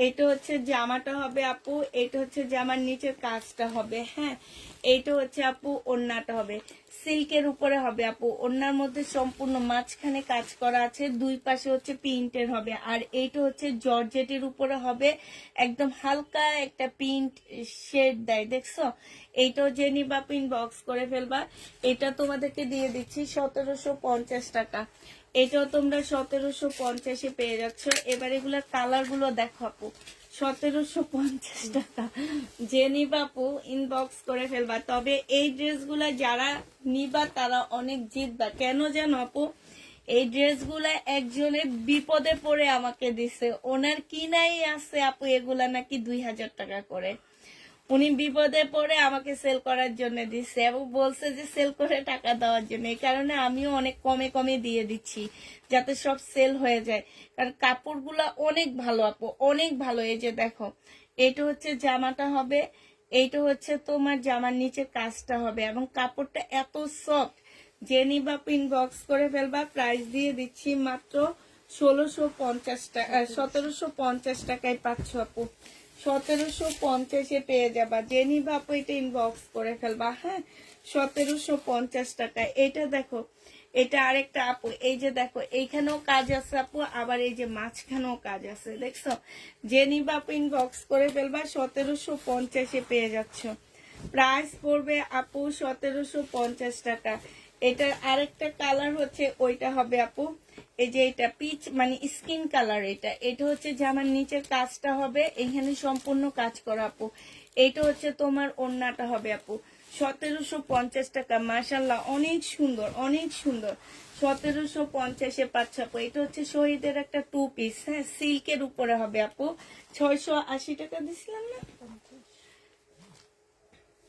এটা হচ্ছে জামাটা হবে আপু, এটা হচ্ছে জামার নিচের কাজটা হবে। হ্যাঁ, এইটা হচ্ছে আপু ওড়নাটা হবে, সিল্কের উপরে হবে আপু। ওড়নার মধ্যে সম্পূর্ণ মাঝখানে কাজ করা আছে, দুই পাশে হচ্ছে প্রিন্টের হবে। আর এইটা হচ্ছে জর্জেটের উপরে হবে, একদম হালকা একটা প্রিন্ট শেড দেয়, দেখছো। এইটাও যে নিবা ইনবক্স করে ফেলবা। এটা তোমাদেরকে দিয়ে দিচ্ছি 1750 টাকা। এটাও তোমরা 1750-এ পেয়ে যাচ্ছ। এবার এগুলোর কালার গুলো দেখো আপু, 1750 টাকা। যে নিবা আপু ইনবক্স করে ফেলবা। তবে এই ড্রেসগুলা যারা নিবা তারা অনেক জিতবা। কেন জানো আপু, এই ড্রেসগুলা একজনের বিপদে পড়ে আমাকে দিছে। ওনার কিনাই আছে আপু এগুলা নাকি 2000 টাকা করে। উনি বিপদে পড়ে আমাকে সেল করার জন্য দিচ্ছে এবং বলছে যে সেল করে টাকা দেওয়ার জন্য। এই কারণে আমিও অনেক কমে কমে দিয়ে দিচ্ছি যাতে সব সেল হয়ে যায়। কারণ কাপড়গুলা অনেক ভালো আপু, অনেক ভালো। এই যে দেখো, এটা হচ্ছে জামাটা হবে, এইটা হচ্ছে তোমার জামার নিচে কাজটা হবে এবং কাপড়টা এত সফট। যে নিবা ইনবক্স করে ফেলবা। প্রাইস দিয়ে দিচ্ছি মাত্র 1650 টাকা, 1750 টাকায় পাচ্ছ আপু। 1750-এ পেয়ে যাবা। যে নিবা আপু এটা ইনবক্স করে ফেলবা। হ্যাঁ, 1750 টাকা। এটা দেখো, এটা আরেকটা আপু, এই যে দেখো এইখানেও কাজ আছে আপু, আবার এই যে মাঝখানেও কাজ আছে, দেখছো। যে নিবা আপু ইনবক্স করে ফেলবা। 1750-এ পেয়ে যাচ্ছ। প্রাইস পড়বে আপু 1750 টাকা। এটার আরেকটা কালার হচ্ছে ওইটা হবে আপু, এই যে এটা পিচ মানে স্কিন কালার। এটা এটা হচ্ছে জামার নিচের কাজটা হবে, এখানে সম্পূর্ণ কাজ করা আপু। এটা হচ্ছে তোমার ওড়নাটা হবে আপু। 1750 টাকা। মাশাল্লাহ, অনেক সুন্দর, অনেক সুন্দর। 1750-এ পাচ্ছ আপু। এটা হচ্ছে শহীদের একটা 2 পিস। হ্যাঁ, সিল্কের উপরে হবে আপু। 680 টাকা দিছিলাম না,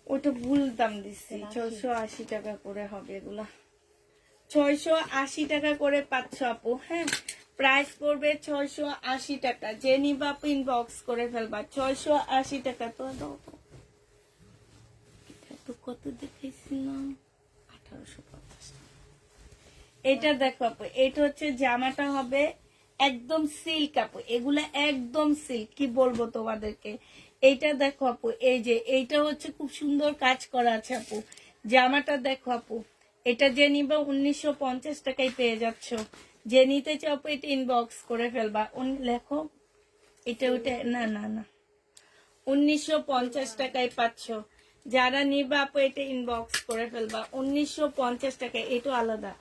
ওটা ভুল দাম দিচ্ছি। 680 টাকা করে হবে এগুলা, 680 টাকা করে পাচ্ছ আপু। হ্যাঁ, প্রাইস পড়বে 680 টাকা। যে নিবা আপু ইনবক্স করে ফেলবা। 680 টাকা। তো এটা তো কত দেখাইছিলাম, 1850 টাকা। এটা দেখো আপু, এটা হচ্ছে জামাটা হবে একদম সিল্ক আপু, এগুলা একদম সিল্ক, কি বলবো তোমাদেরকে। এইটা দেখো আপু, এই যে এইটা হচ্ছে খুব সুন্দর কাজ করা আছে আপু। জামাটা দেখো আপু, এটা যে নিবা 1950 টাকায় পেয়ে যাচ্ছ। যে নিতে চাও আপু এটা ইনবক্স করে ফেলবা। লেখো এটা ওটা, না না না, 1950 টাকায় পাচ্ছ। যারা নিবা আপু এটা ইনবক্স করে ফেলবা, 1950 টাকায়। এটা আলাদা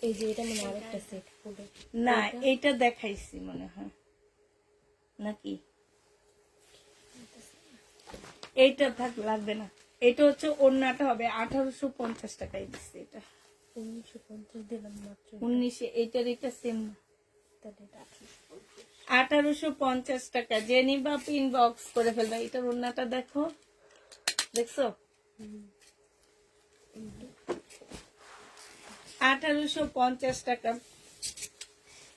এই যে এটা মানে আরেকটা সেট ফুলের। না, এটা দেখাইছি মনে হয় নাকি, এইটা থাক, লাগবে না। এটা হচ্ছে ওড়নাটা হবে 1850 টাকায় দিচ্ছে। এটা 1950 দিলাম মাত্র। 19, এইটার এটা সেম না, তাহলে এটা 1850 টাকা। যে নিবা ইনবক্স করে ফেলবা। এটার ওড়নাটা দেখো, দেখছো, 1850 টাকা।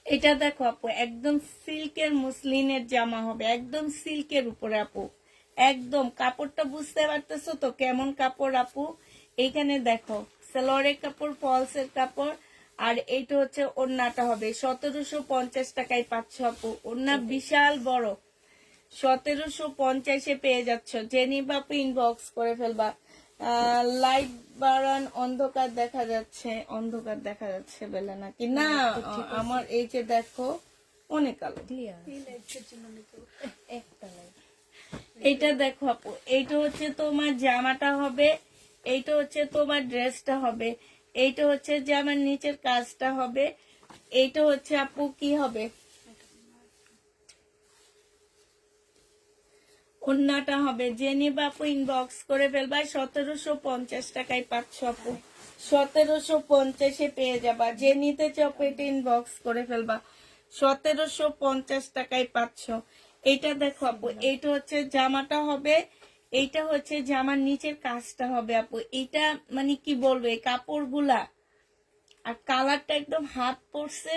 এটা দেখো আপু, একদম সিল্কের মুসলিনের জামা হবে, একদম সিল্কের উপরে আপু, একদম কাপড়টা বুঝতে পারতেছো তো কেমন কাপড় আপু। এইখানে দেখো সালোয়ারের কাপড়, ফলসের কাপড়, আর এইটা হচ্ছে ওড়নাটা হবে 1750 টাকায় পাচ্ছ আপু। ওড়না বিশাল বড়, 1750 পেয়ে যাচ্ছ। জেনি বাপু ইনবক্স করে ফেলবা। লাইট বাড়ান, অন্ধকার দেখা যাচ্ছে, অন্ধকার দেখা যাচ্ছে বেলা নাকি না, আমার এই যে দেখো অনেক আলো। ক্লিয়ার একটা লাইট। এইটা দেখো আপু, এইটা হচ্ছে তোমার জামাটা হবে, এইটা হচ্ছে তোমার ড্রেসটা হবে, এইটা হচ্ছে জামার নিচের কাজটা হবে, এইটা হচ্ছে আপু কি হবে, ওড়নাটা হবে। জেনি বাপু ইনবক্স করে ফেলবা, 1750 টাকায় পাচ্ছ আপু, 1750 পেয়ে যাবা। যে নিতে চাও এটা ইনবক্স করে ফেলবা, 1750 টাকায় পাচ্ছ। এইটা দেখো আপু, এইটা হচ্ছে জামাটা হবে, এইটা হচ্ছে জামার নিচের কাজটা হবে আপু। এইটা মানে কি বলবো, এই কাপড়গুলা আর কালারটা একদম হাত পড়ছে,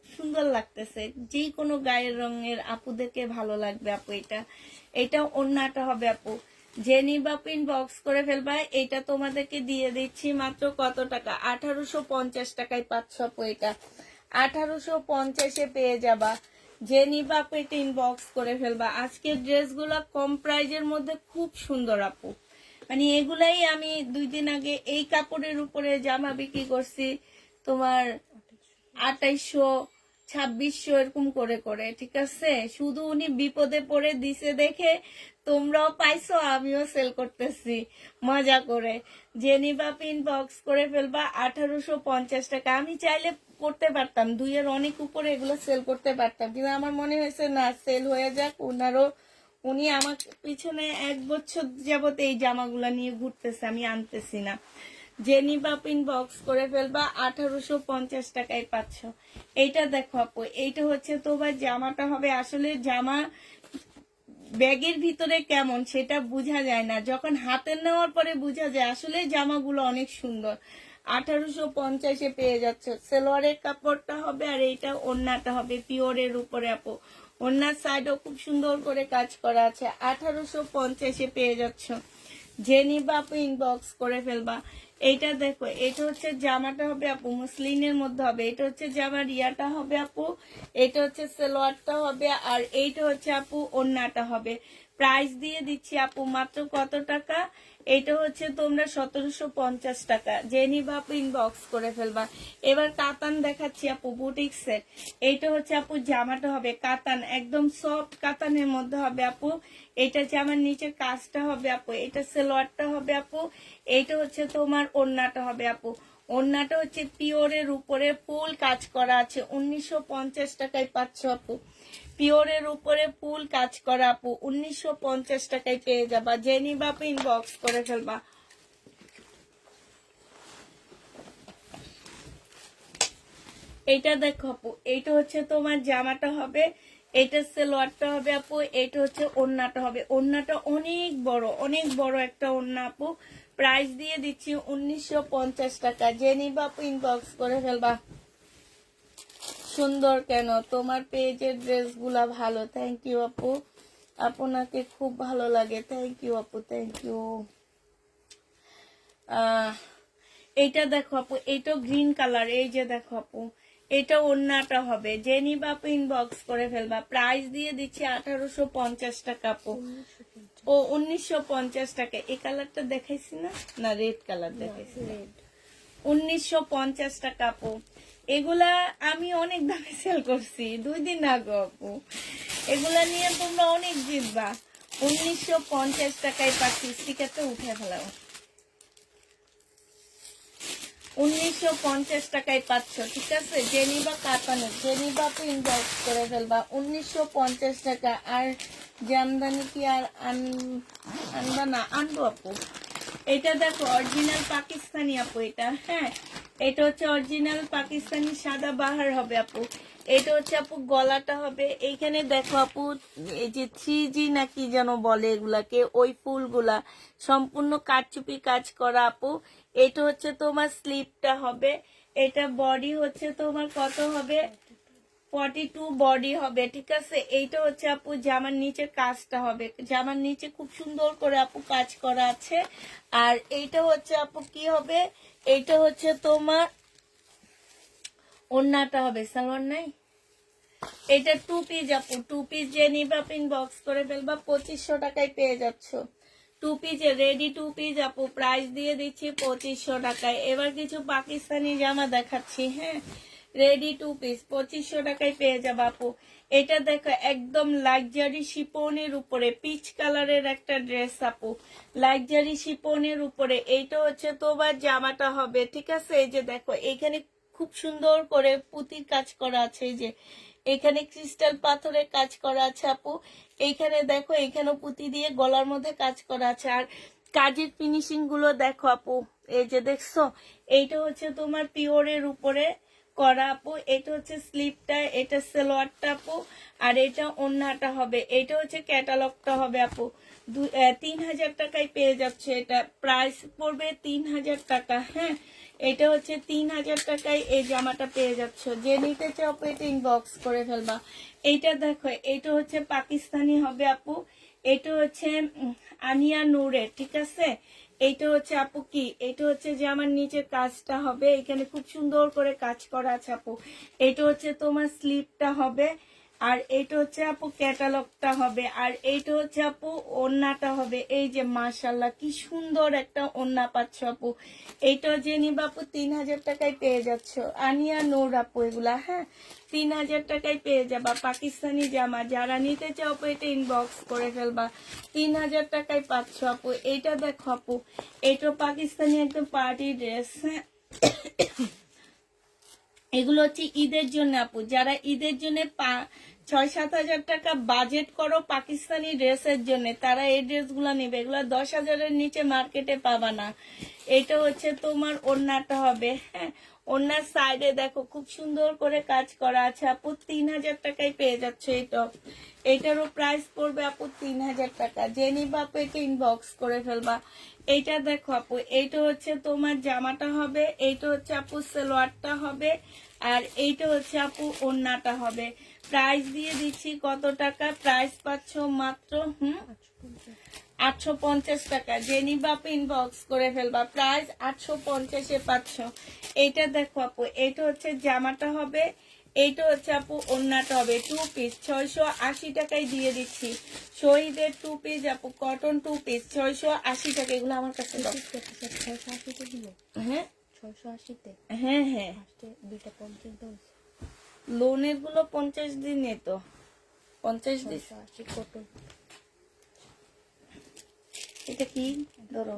সুন্দর লাগতেছে, যে কোনো গায়ের রঙের আপুদেরকে ভালো লাগবে আপু। এটা ওড়নাটা হবে আপু। যে নিবা ইনবক্স করে ফেলবা। এটা তোমাদেরকে দিয়ে দিচ্ছি মাত্র কত টাকা, 1850 টাকায় পাচ্ছ আপু। এটা 1850 পেয়ে যাবা। যে নিবা আপু এটা ইনবক্স করে ফেলবা। আজকের ড্রেসগুলা কম প্রাইজের মধ্যে খুব সুন্দর আপু, মানে এগুলাই আমি 2 দিন আগে এই কাপড়ের উপরে জামা বিক্রি করছি তোমার 2800, 2600 এরকম করে করে, ঠিক আছে। শুধু উনি বিপদে পড়ে দিছে দেখে তোমরাও পাইছো, আমিও সেল করতেছি মজা করে। জেনি বাপ ইনবক্স করে ফেলবা, 1850 টাকা। আমি চাইলে করতে পারতাম 2 এর অনেক উপরে এগুলো সেল করতে পারতাম, কিন্তু আমার মনে হয়েছে না, সেল হয়ে যাক। উনি আমার পিছনে 1 বছর যাবত এই জামাগুলা নিয়ে ঘুরতেছে, আমি আনতেছি না। জেনি বাপ ইনবক্স করে ফেলবা, 1850 টাকায় পাচ্ছ। এইটা দেখো আপু, এইটা হচ্ছে তোমার জামাটা হবে। আসলে জামা ব্যাগের ভিতরে কেমন সেটা বোঝা যায় না, যখন হাতে নেওয়ার পরে বোঝা যায়। আসলে জামাগুলো অনেক সুন্দর। 1850 পেয়ে যাচ্ছে। সেলোয়ারের কাপড়টা হবে আর এইটা ওড়নাটা হবে পিওরের উপরে আপু। ওড়নার সাইডও খুব সুন্দর করে কাজ করা আছে। 1850 পেয়ে যাচ্ছ। যে নিবা আপু ইনবক্স করে ফেলবা। এইটা দেখো, এটা হচ্ছে জামাটা হবে আপু, মুসলিনের মধ্যে হবে। এটা হচ্ছে জামার ইয়াটা হবে আপু, এটা হচ্ছে সালোয়ারটা হবে, আর এইটা হচ্ছে আপু ওড়নাটা হবে। প্রাইস দিয়ে দিচ্ছি আপু মাত্র কত টাকা, এটা হচ্ছে তোমরা 1750 টাকা। যে নিবা আপু ইনবক্স করে ফেলবা। এবার কাতান দেখাচ্ছি আপু, বুটিক সেট। এইটা হচ্ছে আপু জামাটা হবে কাতান, একদম সফট কাতানের মধ্যে হবে আপু। এটা জামার নিচের কাজটা হবে আপু, এটা সালোয়ারটা হবে আপু, এইটা হচ্ছে তোমার ওড়নাটা হবে আপু। ওড়নাটা হচ্ছে পিওরের উপরে ফুল কাজ করা আছে, 1950 টাকায় পাচ্ছ আপু। পিওরের উপরে ফুল কাজ করা আপু, 1950 টাকায় পেয়ে যাবা। যে নিবা আপু ইনবক্স করে ফেলবা। এইটা দেখো আপু, এইটা হচ্ছে তোমার জামাটা হবে, এটা সালোয়ারটা হবে আপু, এটা হচ্ছে ওড়নাটা হবে। ওড়নাটা অনেক বড়, অনেক বড় একটা ওড়না আপু। প্রাইস দিয়ে দিচ্ছি 1950 টাকা। যে নিবা আপু ইনবক্স করে ফেলবা। সুন্দর কেন, তোমার পেজের ড্রেসগুলা ভালো। থ্যাংক ইউ আপু, আপনাকে খুব ভালো লাগে। থ্যাংক ইউ আপু, থ্যাংক ইউ। এইটা দেখো আপু, এটা গ্রিন কালার, এই যে দেখো আপু, এটা ওড়নাটা হবে। যে নিবা আপু ইনবক্স করে ফেলবা। প্রাইস দিয়ে দিচ্ছি 1850 টাকা আপু। ও 1950 টাকা। এই কালারটা দেখাইছি না, না রেড কালার দেখাইছি। রেড 1950 টাকা আপু। এগুলা আমি অনেক দামে সেল করছি 2 দিন আগে আপু। এগুলা নিয়ে তোমরা অনেক জিতবা। 1950 টাকায় পাচ্ছি। স্টিকারটা উঠে ফেলাও। 1950 টাকায় পাচ্ছ, ঠিক আছে। জেনিবা কাতানো, জেনিবা ইনবক্স করে ফেলবা। 1950 টাকা। আর জামদানি কি আর আনবা না? আনবো আপু। এটা দেখো অরিজিনাল পাকিস্তানি আপু, এটা হ্যাঁ, এটা হচ্ছে অরিজিনাল পাকিস্তানি সাদা বাহার হবে আপু। এটা হচ্ছে আপু গলাটা হবে। এইখানে দেখো আপু, এই যে 3G না কি যেন বলে এগুলাকে, ওই ফুলগুলা সম্পূর্ণ কারচুপি কাজ করা আপু। এটা হচ্ছে তোমার স্লিপটা হবে। এটা বডি হচ্ছে তোমার কত হবে, 42 বডি হবে, ঠিক আছে। এইটা হচ্ছে আপু জামার নিচে কাজটা হবে। জামার নিচে খুব সুন্দর করে আপু কাজ করা আছে। আর এইটা হচ্ছে আপু কি হবে, এইটা হচ্ছে তোমার ওড়নাটা হবে। সালোয়ার নাই। এটা 2 পিস আপু, 2 পিস যে নিবা ইনবক্স করে ফেলবা। 2500 টাকায় পেয়ে যাচ্ছ 2 পিসে রেডি 2 পিস আপু। প্রাইস দিয়ে দিচ্ছি 2500 টাকায়। এবার কিছু পাকিস্তানি জামা দেখাচ্ছি, হ্যাঁ, রেডি 2 পিস 2500 টাকায় পেয়ে যাবে আপু। এটা দেখো একদম লাক্সারি শিপনের উপরে পিচ কালারের একটা ড্রেস আপু, লাক্সারি শিপনের উপরে। এইটা হচ্ছে তোমার জামাটা হবে, ঠিক আছে। এই যে দেখো এখানে খুব সুন্দর করে পুঁতির কাজ করা আছে। এই যে এখানে ক্রিস্টাল পাথরের কাজ করা আছে আপু। এইখানে দেখো এখানেও পুঁতি দিয়ে গলার মধ্যে কাজ করা আছে। আর কাজের ফিনিশিং গুলো দেখো আপু, এই যে দেখছো, এইটা হচ্ছে তোমার পিওরের উপরে করা আপু। এটা হচ্ছে স্লিপটা, এটা সালোয়ারটা আপু। আর এটা ওড়নাটা হবে। এটা হচ্ছে ক্যাটালগটা হবে আপু। 3000 টাকায় পেয়ে যাচ্ছে। এটা প্রাইস পড়বে 3000 টাকা, হ্যাঁ। এটা হচ্ছে 3000 টাকায় এই জামাটা পেয়ে যাচ্ছ। যে নিতে চাও আপু এটা ইনবক্স করে ফেলবা। এইটা দেখো, এটা হচ্ছে পাকিস্তানি হবে আপু। এটা হচ্ছে আনিয়া নূরের, ঠিক আছে। এইটা হচ্ছে আপু কি, এটা হচ্ছে যে আমার নিচের কাজটা হবে। এখানে খুব সুন্দর করে কাজ করা আছে আপু। এটা হচ্ছে তোমার স্লিপটা হবে। আর এইটা হচ্ছে আপু ক্যাটালগটা হবে। আর এইটা হচ্ছে আপু ওড়নাটা হবে। এই যে মাশাল্লাহ কি সুন্দর একটা ওড়না পাচ্ছ আপু। এইটাও যে নিবা আপু 3000 টাকায় পেয়ে যাচ্ছ। আনিয়া নূর আপু এগুলা, হ্যাঁ, 3000 টাকায় পেয়ে যাবা। পাকিস্তানি জামা যারা নিতে চাও আপু এটা ইনবক্স করে ফেলবা। 3000 টাকায় পাচ্ছ আপু। এইটা দেখো আপু, এটা পাকিস্তানি একদম পার্টি ড্রেস, হ্যাঁ। এগুলো হচ্ছে ঈদের জন্য আপু। যারা ঈদের জন্য 6-7 হাজার টাকা বাজেট করো পাকিস্তানি ড্রেসের জন্য, তারা এই ড্রেসগুলো নেবে। এগুলো 10,000-এর নিচে মার্কেটে পাবা না। এটা হচ্ছে তোমার ওড়নাটা হবে, হ্যাঁ। ওড়নার সাইডে দেখো খুব সুন্দর করে কাজ করা আছে আপু। 3000 টাকায় পেয়ে যাচ্ছে এটা। এটারও প্রাইস পড়বে আপু 3000 টাকা। যে নিবা আপু এটা ইনবক্স করে ফেলবা। এইটা দেখো আপু, এইটা হচ্ছে তোমার জামাটা হবে। এইটা হচ্ছে আপু সালোয়ারটা হবে। আর এইটা হচ্ছে আপু ওড়নাটা হবে। প্রাইস দিয়ে দিচ্ছি কত টাকা, প্রাইস পাচ্ছ মাত্র 850 টাকা। যে নিবা আপু ইনবক্স করে ফেলবা। প্রাইস 850-এ পাচ্ছ। এইটা দেখো আপু, এইটা হচ্ছে জামাটা হবে। এইটা হচ্ছে আপু ওড়নাটা হবে। 2 পিস 680 টাকায় দিয়ে দিচ্ছি। শহীদের 2 পিস আপু, কটন 2 পিস 680 টাকা। এগুলো আমার কাছে দাও। 680-তে দিল, হ্যাঁ 680-তে হ্যাঁ হ্যাঁ, ফার্স্টে 2টা 50 দাও, লোনের গুলো 50 দিনে তো 50 দিস। 680 কটন। এটা কি ধরো,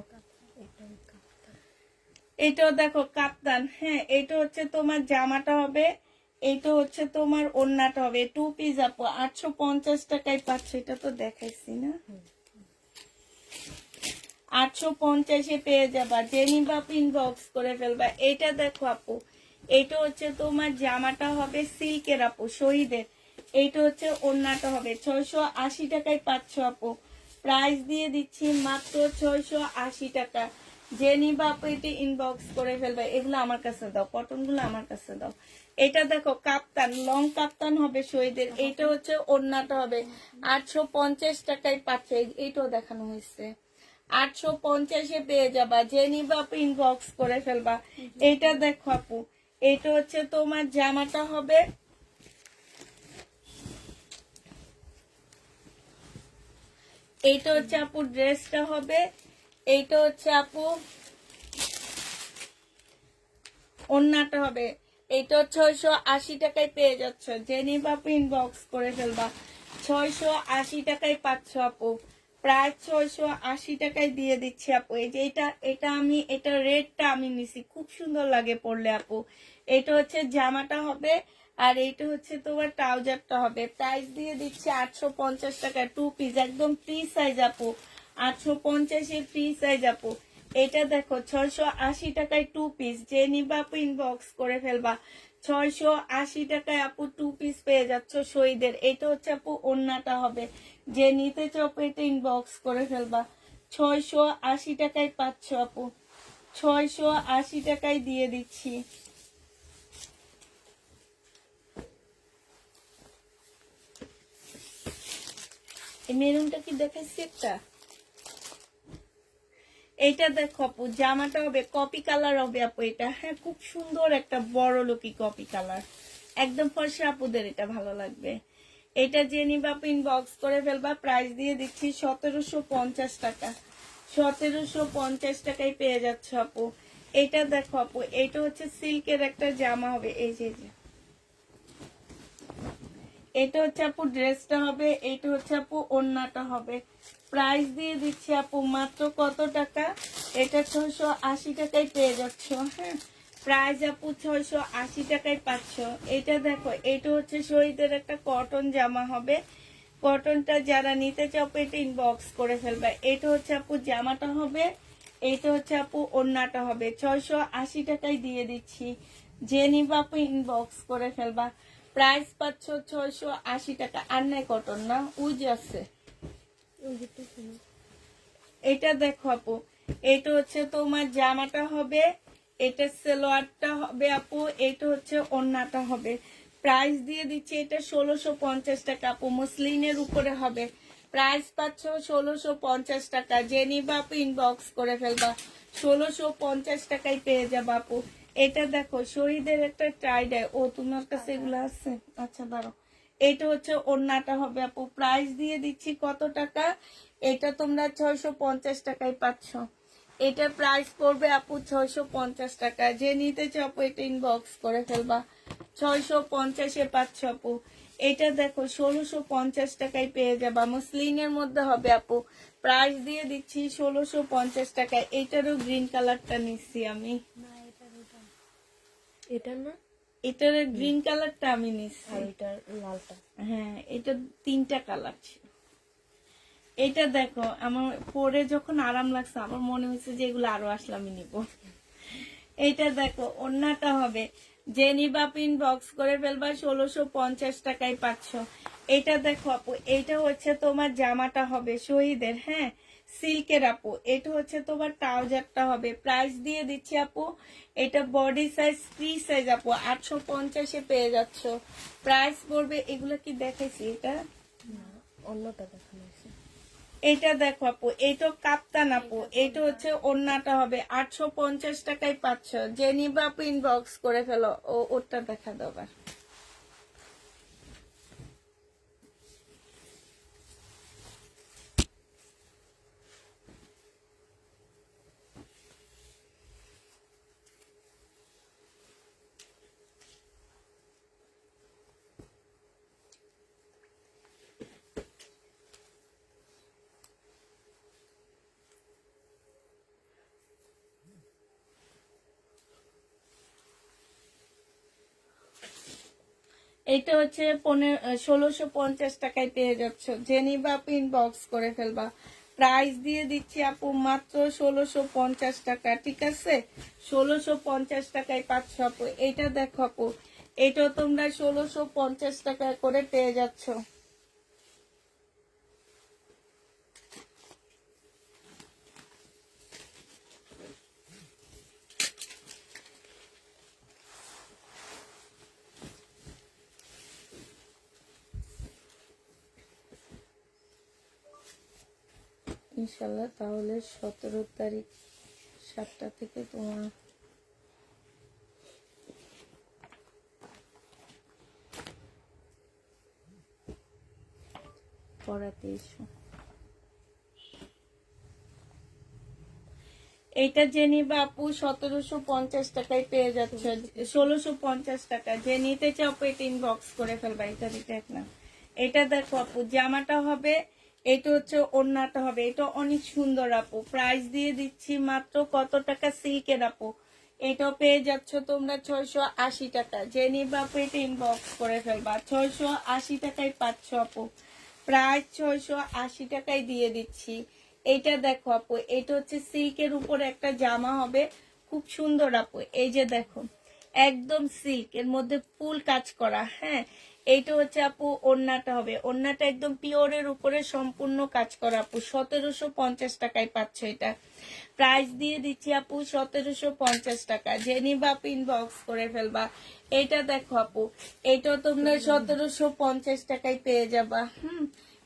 এটা কাপ্তান। এটাও দেখো কাপ্তান, হ্যাঁ। এটা হচ্ছে তোমার জামাটা হবে। এইটা হচ্ছে তোমার ওড়নাটা হবে। 2 পিস আপু 850 টাকায় পাচ্ছ। এটা তো দেখাইছি না, 850-এ পেয়ে যাবা। যে নিবা ইনবক্স করে ফেলবা। এটা দেখো আপু, এটা হচ্ছে তোমার জামাটা হবে সিল্কের আপু, শহীদের। এইটা হচ্ছে ওড়নাটা হবে। 680 টাকায় পাচ্ছ আপু। প্রাইস দিয়ে দিচ্ছি মাত্র 680 টাকা। যে নিবা আপু এটা ইনবক্স করে ফেলবা। এগুলো আমার কাছে দাও, কটন গুলো আমার কাছে দাও। এটা দেখো কাপ্তান, লং কাপ্তান হবে শহীদের। এইটা হচ্ছে ওড়নাটা হবে। 850 টাকায় পাচ্ছে। এইটাও দেখানো হয়েছে। 850-এ পেয়ে যাবা, যে নিবা ইনবক্স করে ফেলবা। এটা দেখো আপু, এটা হচ্ছে তোমার জামাটা হবে, এইটা হচ্ছে আপু ড্রেসটা হবে, এইটা হচ্ছে আপু ওড়নাটা হবে। এইটা 680 টাকায় পেয়ে যাচ্ছ, যে নিবা ইনবক্স করে ফেলবা। 680 টাকায় পাচ্ছ আপু, প্রায় 680 টাকায় দিয়ে দিচ্ছি আপু। এই যে এটা রেটটা আমি নিছি, খুব সুন্দর লাগে পরলে আপু। এটা হচ্ছে জামাটা হবে, আর এইটা হচ্ছে তোমার ট্রাউজারটা হবে। প্রাইস দিয়ে দিচ্ছি 850 টাকায়, 2 পিস, একদম ফ্রি সাইজ আপু। 850-এ ফ্রি সাইজ আপু। এটা দেখো 680 টাকায় 2 পিস, যে নিবা আপু ইনবক্স করে ফেলবা। 680 টাকায় আপু 2 পিস পেয়ে যাচ্ছ শহীদের। এটা হচ্ছে আপু ওড়নাটা হবে, যে নিতে চাও এটা ইনবক্স করে ফেলবা। 680 টাকায় পাচ্ছ আপু, 680 টাকায় দিয়ে দিচ্ছি। এই মেরুনটা কি দেখাচ্ছি একটা, এইটা দেখো আপু জামাটা হবে কপি কালার হবে আপু। এটা হ্যাঁ খুব সুন্দর একটা বড় লোকি কপি কালার, একদম ফর্সা আপুদের এটা ভালো লাগবে। এটা যে নিবা আপু ইনবক্স করে ফেলবা। প্রাইস দিয়ে দিচ্ছি 1750 টাকা, 1750 টাকায় পেয়ে যাচ্ছে আপু। এটা দেখো আপু, এটা হচ্ছে সিল্কের একটা জামা হবে, এই যে এটা হচ্ছে আপু ড্রেসটা হবে, এটা হচ্ছে আপু ওড়নাটা হবে। প্রাইস দিয়ে দিচ্ছি আপু মাত্র কত টাকা, এটা 680 টাকায় পেয়ে যাচ্ছ। হ্যাঁ প্রাইস আপু 680 টাকায় পাচ্ছ। এটা দেখো, এটা হচ্ছে শহীদের একটা কটন জামা হবে, কটনটা যারা নিতে চাও এটা ইনবক্স করে ফেলবে। এটা হচ্ছে আপু জামাটা হবে, এইটা হচ্ছে আপু ওড়নাটা হবে। 680 টাকায় দিয়ে দিচ্ছি, যে নিবা আপু ইনবক্স করে ফেলবা। প্রাইস পাচ্ছ 680 টাকা। আর নাই কটন না, উজ আছে। এটা দেখো আপু, এটা হচ্ছে তোমার জামাটা হবে, এটা সালোয়ারটা হবে আপু, এটা হচ্ছে ওড়নাটা হবে। প্রাইস দিয়ে দিচ্ছি এটা 1650 টাকা আপু, মসলিনের উপরে হবে। প্রাইস পাচ্ছ 1650 টাকা, যে নিবা আপু ইনবক্স করে ফেলবা। 1650 টাকায় পেয়ে যাবা আপু। এটা দেখো শহীদের একটা ট্রাই ডাই, ও তোমার কাছে এগুলো আছে, আচ্ছা দাঁড়ো। এটা হচ্ছে ওড়নাটা হবে আপু। প্রাইস দিয়ে দিচ্ছি কত টাকা, এটা তোমরা 650 টাকায় পাচ্ছ। এটার প্রাইস পড়বে আপু 650 টাকা, যে নিতে চাও আপু এটা ইনবক্স করে ফেলবা। 650-এ পাচ্ছ আপু। এটা দেখো 1650 টাকায় পেয়ে যাবা, মসলিনের মধ্যে হবে আপু। প্রাইস দিয়ে দিচ্ছি 1650 টাকায়। এটারও গ্রিন কালারটা নিচ্ছি আমি, এটা না, এটার গ্রিন কালারটা আমি নিচ্ছি, আর ওইটার লালটা। হ্যাঁ এটা 3টা কালার ছিল। এটা দেখো আমার পরে যখন আরাম লাগছে, আমার মনে হয়েছে যে এগুলো আরো আসলে আমি নিবো। এটা দেখো ওড়নাটা হবে, যে নিবা ইনবক্স করে ফেলবা। 1650 টাকায় পাচ্ছ। এটা দেখো আপু, এটা হচ্ছে তোমার জামাটা হবে শহীদের, হ্যাঁ সিল্কের আপু। এটা হচ্ছে তোমার ট্রাউজারটা হবে। প্রাইস দিয়ে দিচ্ছি আপু, এটা বডি সাইজ ফ্রি সাইজ আপু, 850-এ পেয়ে যাচ্ছ। প্রাইস পড়বে, এগুলো কি দেখাইছি এটা, অন্যটা দেখানো হয়েছে। এটা দেখো আপু, এইটা কাপ্তান আপু, এটা হচ্ছে ওড়নাটা হবে। 850 টাকায় পাচ্ছ, যে নিবা আপু ইনবক্স করে ফেলো। ও ওটা দেখা দেবার, এটা হচ্ছে 1650 টাকায় পেয়ে যাচ্ছ, যে নিবা আপু ইনবক্স করে ফেলবা। প্রাইস দিয়ে দিচ্ছি আপু মাত্র 1650 টাকা, ঠিক আছে 1650 টাকায় পাচ্ছ আপু। এটা দেখো আপু, এটা তোমরা 1650 টাকা করে পেয়ে যাচ্ছ। ইনশাল্লাহ। তাহলে 17 তারিখ 7টা থেকে তোমার পড়াতে এসো। এটা যে নিবে আপু 1750 টাকায় পেয়ে যাচ্ছে, 1650 টাকা। যে নিতে চাও আপু এটা ইনবক্স করে ফেলবা। এটা দিতে না, এটা দেখো আপু জামাটা হবে, এটা হচ্ছে ওড়নাটা হবে, এটা অনেক সুন্দর আপু। প্রাইস দিয়ে দিচ্ছি মাত্র কত টাকা, সিল্কের আপু। এটাও পেয়ে যাচ্ছ তোমরা 680 টাকা। যে নিবে আপু এটা ইনবক্স করে ফেলবা। 680 টাকায় পাচ্ছ আপু, প্রায় 680 টাকায় দিয়ে দিচ্ছি। এইটা দেখো আপু, এটা হচ্ছে সিল্কের উপরে একটা জামা হবে, খুব সুন্দর আপু। এই যে দেখো একদম সিল্ক, এর মধ্যে ফুল কাজ করা। হ্যাঁ, এইটা হচ্ছে আপু ওড়নাটা হবে, ওড়নাটা একদম পিওরের উপরে সম্পূর্ণ কাজ করা আপু। 1750 টাকায় পাচ্ছ এটা। প্রাইস দিয়ে দিচ্ছি আপু 1750 টাকা। যে নিবা আপু ইনবক্স করে ফেলবা। এইটা দেখো আপু, এইটাও তোমরা 1750 টাকায় পেয়ে যাবা।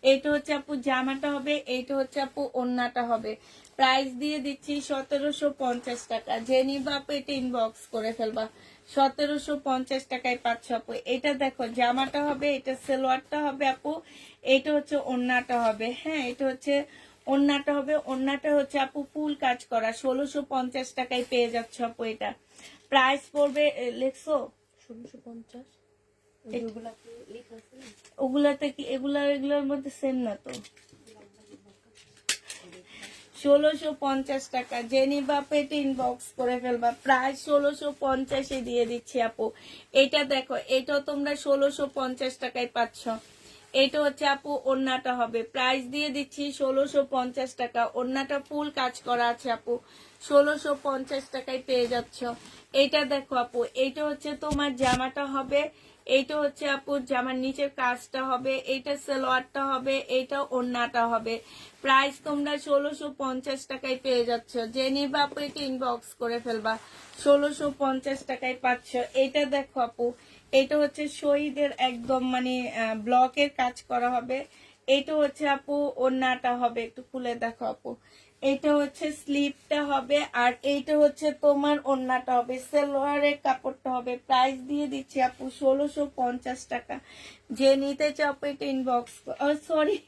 এইটা হচ্ছে আপু জামাটা হবে, এইটা হচ্ছে আপু ওড়নাটা হবে। প্রাইস দিয়ে দিচ্ছি 1750 টাকা। যে নিবা আপু এটা ইনবক্স করে ফেলবা। 1750 টাকায় পাচ্ছ আপু। এটা দেখো জামাটা হবে, এটা সালোয়ারটা হবে আপু, এটা হচ্ছে ওড়নাটা হবে। হ্যাঁ, এটা হচ্ছে ওড়নাটা হবে, ওড়নাটা হচ্ছে আপু ফুল কাজ করা। 1650 টাকায় পেয়ে যাচ্ছ আপু। এটা প্রাইস পড়বে, লেখছো 1650। ওগুলাতে কি এগুলার মধ্যে সেম না তো? 1650 টাকা। যে নিবা পেটে ইনবক্স করে ফেলবা। প্রায় 1650 দিয়ে দিচ্ছি আপু। এটা দেখো, এটাও তোমরা 1650 টাকায় পাচ্ছ। এটা হচ্ছে আপু ওড়নাটা হবে, প্রাইস দিয়ে দিচ্ছি 1650 টাকা। ওড়নাটা ফুল কাজ করা আছে আপু, 1650 টাকায় পেয়ে যাচ্ছ। এটা দেখো আপু, এইটা হচ্ছে তোমার জামাটা হবে, এইটা হচ্ছে আপু জামার নিচের কাজটা হবে, এইটা সালোয়ারটা হবে, এইটা ওড়নাটা হবে। প্রাইস তোমরা 1650 টাকায় পেয়ে যাচ্ছ। যে নিবা আপু এটা ইনবক্স করে ফেলবা। 1650 টাকায় পাচ্ছ। এটা দেখো আপু, এটা হচ্ছে শহীদের একদম মানে ব্লকের কাজ করা হবে। এটা হচ্ছে আপু ওড়নাটা হবে, একটু খুলে দেখো আপু। এটা হচ্ছে স্লিপটা হবে, আর এইটা হচ্ছে তোমার ওড়নাটা হবে, সালোয়ারের কাপড়টা হবে। প্রাইস দিয়ে দিচ্ছি আপু 1650 টাকা। যে নিতে চাও আপু এটা ইনবক্স, সরি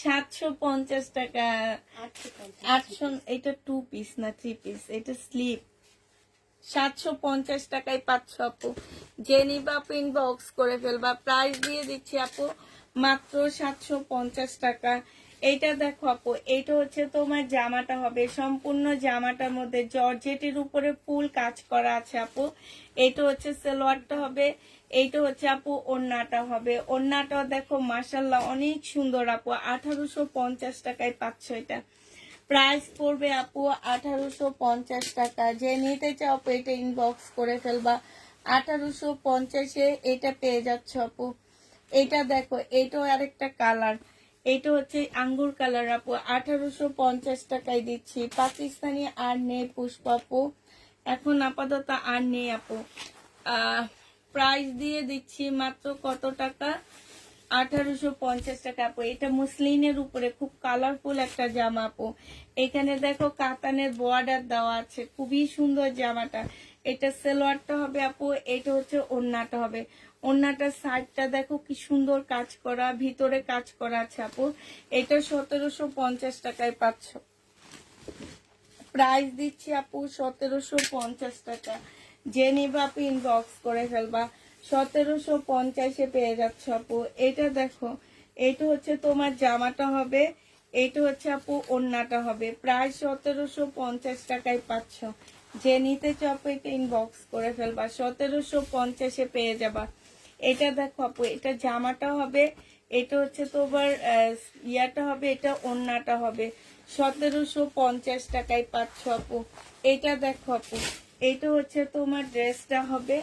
750 টাকা। 800, এটা 2 পিস না 3 পিস, এটা স্লিপ। 750 টাকায় পাচ্ছ আপু। যে নিবা আপু ইনবক্স করে ফেলবা। প্রাইস দিয়ে দিচ্ছি আপু মাত্র 750 টাকা। এইটা দেখো আপু, এইটা হচ্ছে তোমার জামাটা হবে, সম্পূর্ণ জামাটার মধ্যে জর্জেটের উপরে ফুল কাজ করা আছে আপু। এইটা হচ্ছে সালোয়ারটা হবে, এইটা হচ্ছে আপু ওড়নাটা হবে। ওড়নাটাও দেখো মাশাল্লাহ অনেক সুন্দর আপু। 1850 টাকায় পাচ্ছ এটা। প্রাইস পড়বে আপু 1850 টাকা। যে নিতে চাও আপু এটা ইনবক্স করে ফেলবা। 1850-এ এটা পেয়ে যাচ্ছ আপু। এটা দেখো, এটাও আরেকটা কালার, এটা হচ্ছে আঙ্গুর কালার আপু। 1850 টাকায় দিচ্ছি। পাকিস্তানি আর নেই পুষ্প আপু, এখন আপাতত আর নেই আপু। প্রাইস দিয়ে দিচ্ছি মাত্র কত টাকা, 1850 টাকা আপু। এটা মুসলিনের উপরে খুব কালারফুল একটা জামা আপু। এখানে দেখো কাতানের বর্ডার দেওয়া আছে, খুবই সুন্দর জামাটা। এটা সালোয়ারটা হবে আপু, এটা হচ্ছে ওড়নাটা হবে। ওড়নাটার সাইডটা দেখো কি সুন্দর কাজ করা, ভিতরে কাজ করা আছে আপু। এটা 1750 টাকায় পাচ্ছ। প্রাইস দিচ্ছি আপু 1750 টাকা। যে নিবা আপু ইনবক্স করে ফেলবা। 1750-এ পেয়ে যাচ্ছ আপু। এটা দেখো, এটা হচ্ছে তোমার জামাটা হবে, এটা হচ্ছে আপু ওড়নাটা হবে। প্রায় 1750 টাকায় পাচ্ছ। যে নিতে চাও আপু এটা ইনবক্স করে ফেলবা। 1750-এ পেয়ে যাবা। এটা দেখো আপু, এটা জামাটা হবে, এটা হচ্ছে তোমার ইয়াটা হবে, এটা ওড়নাটা হবে। 1750 টাকায় পাচ্ছ আপু। এটা দেখো আপু, এটা হচ্ছে তোমার ড্রেসটা হবে,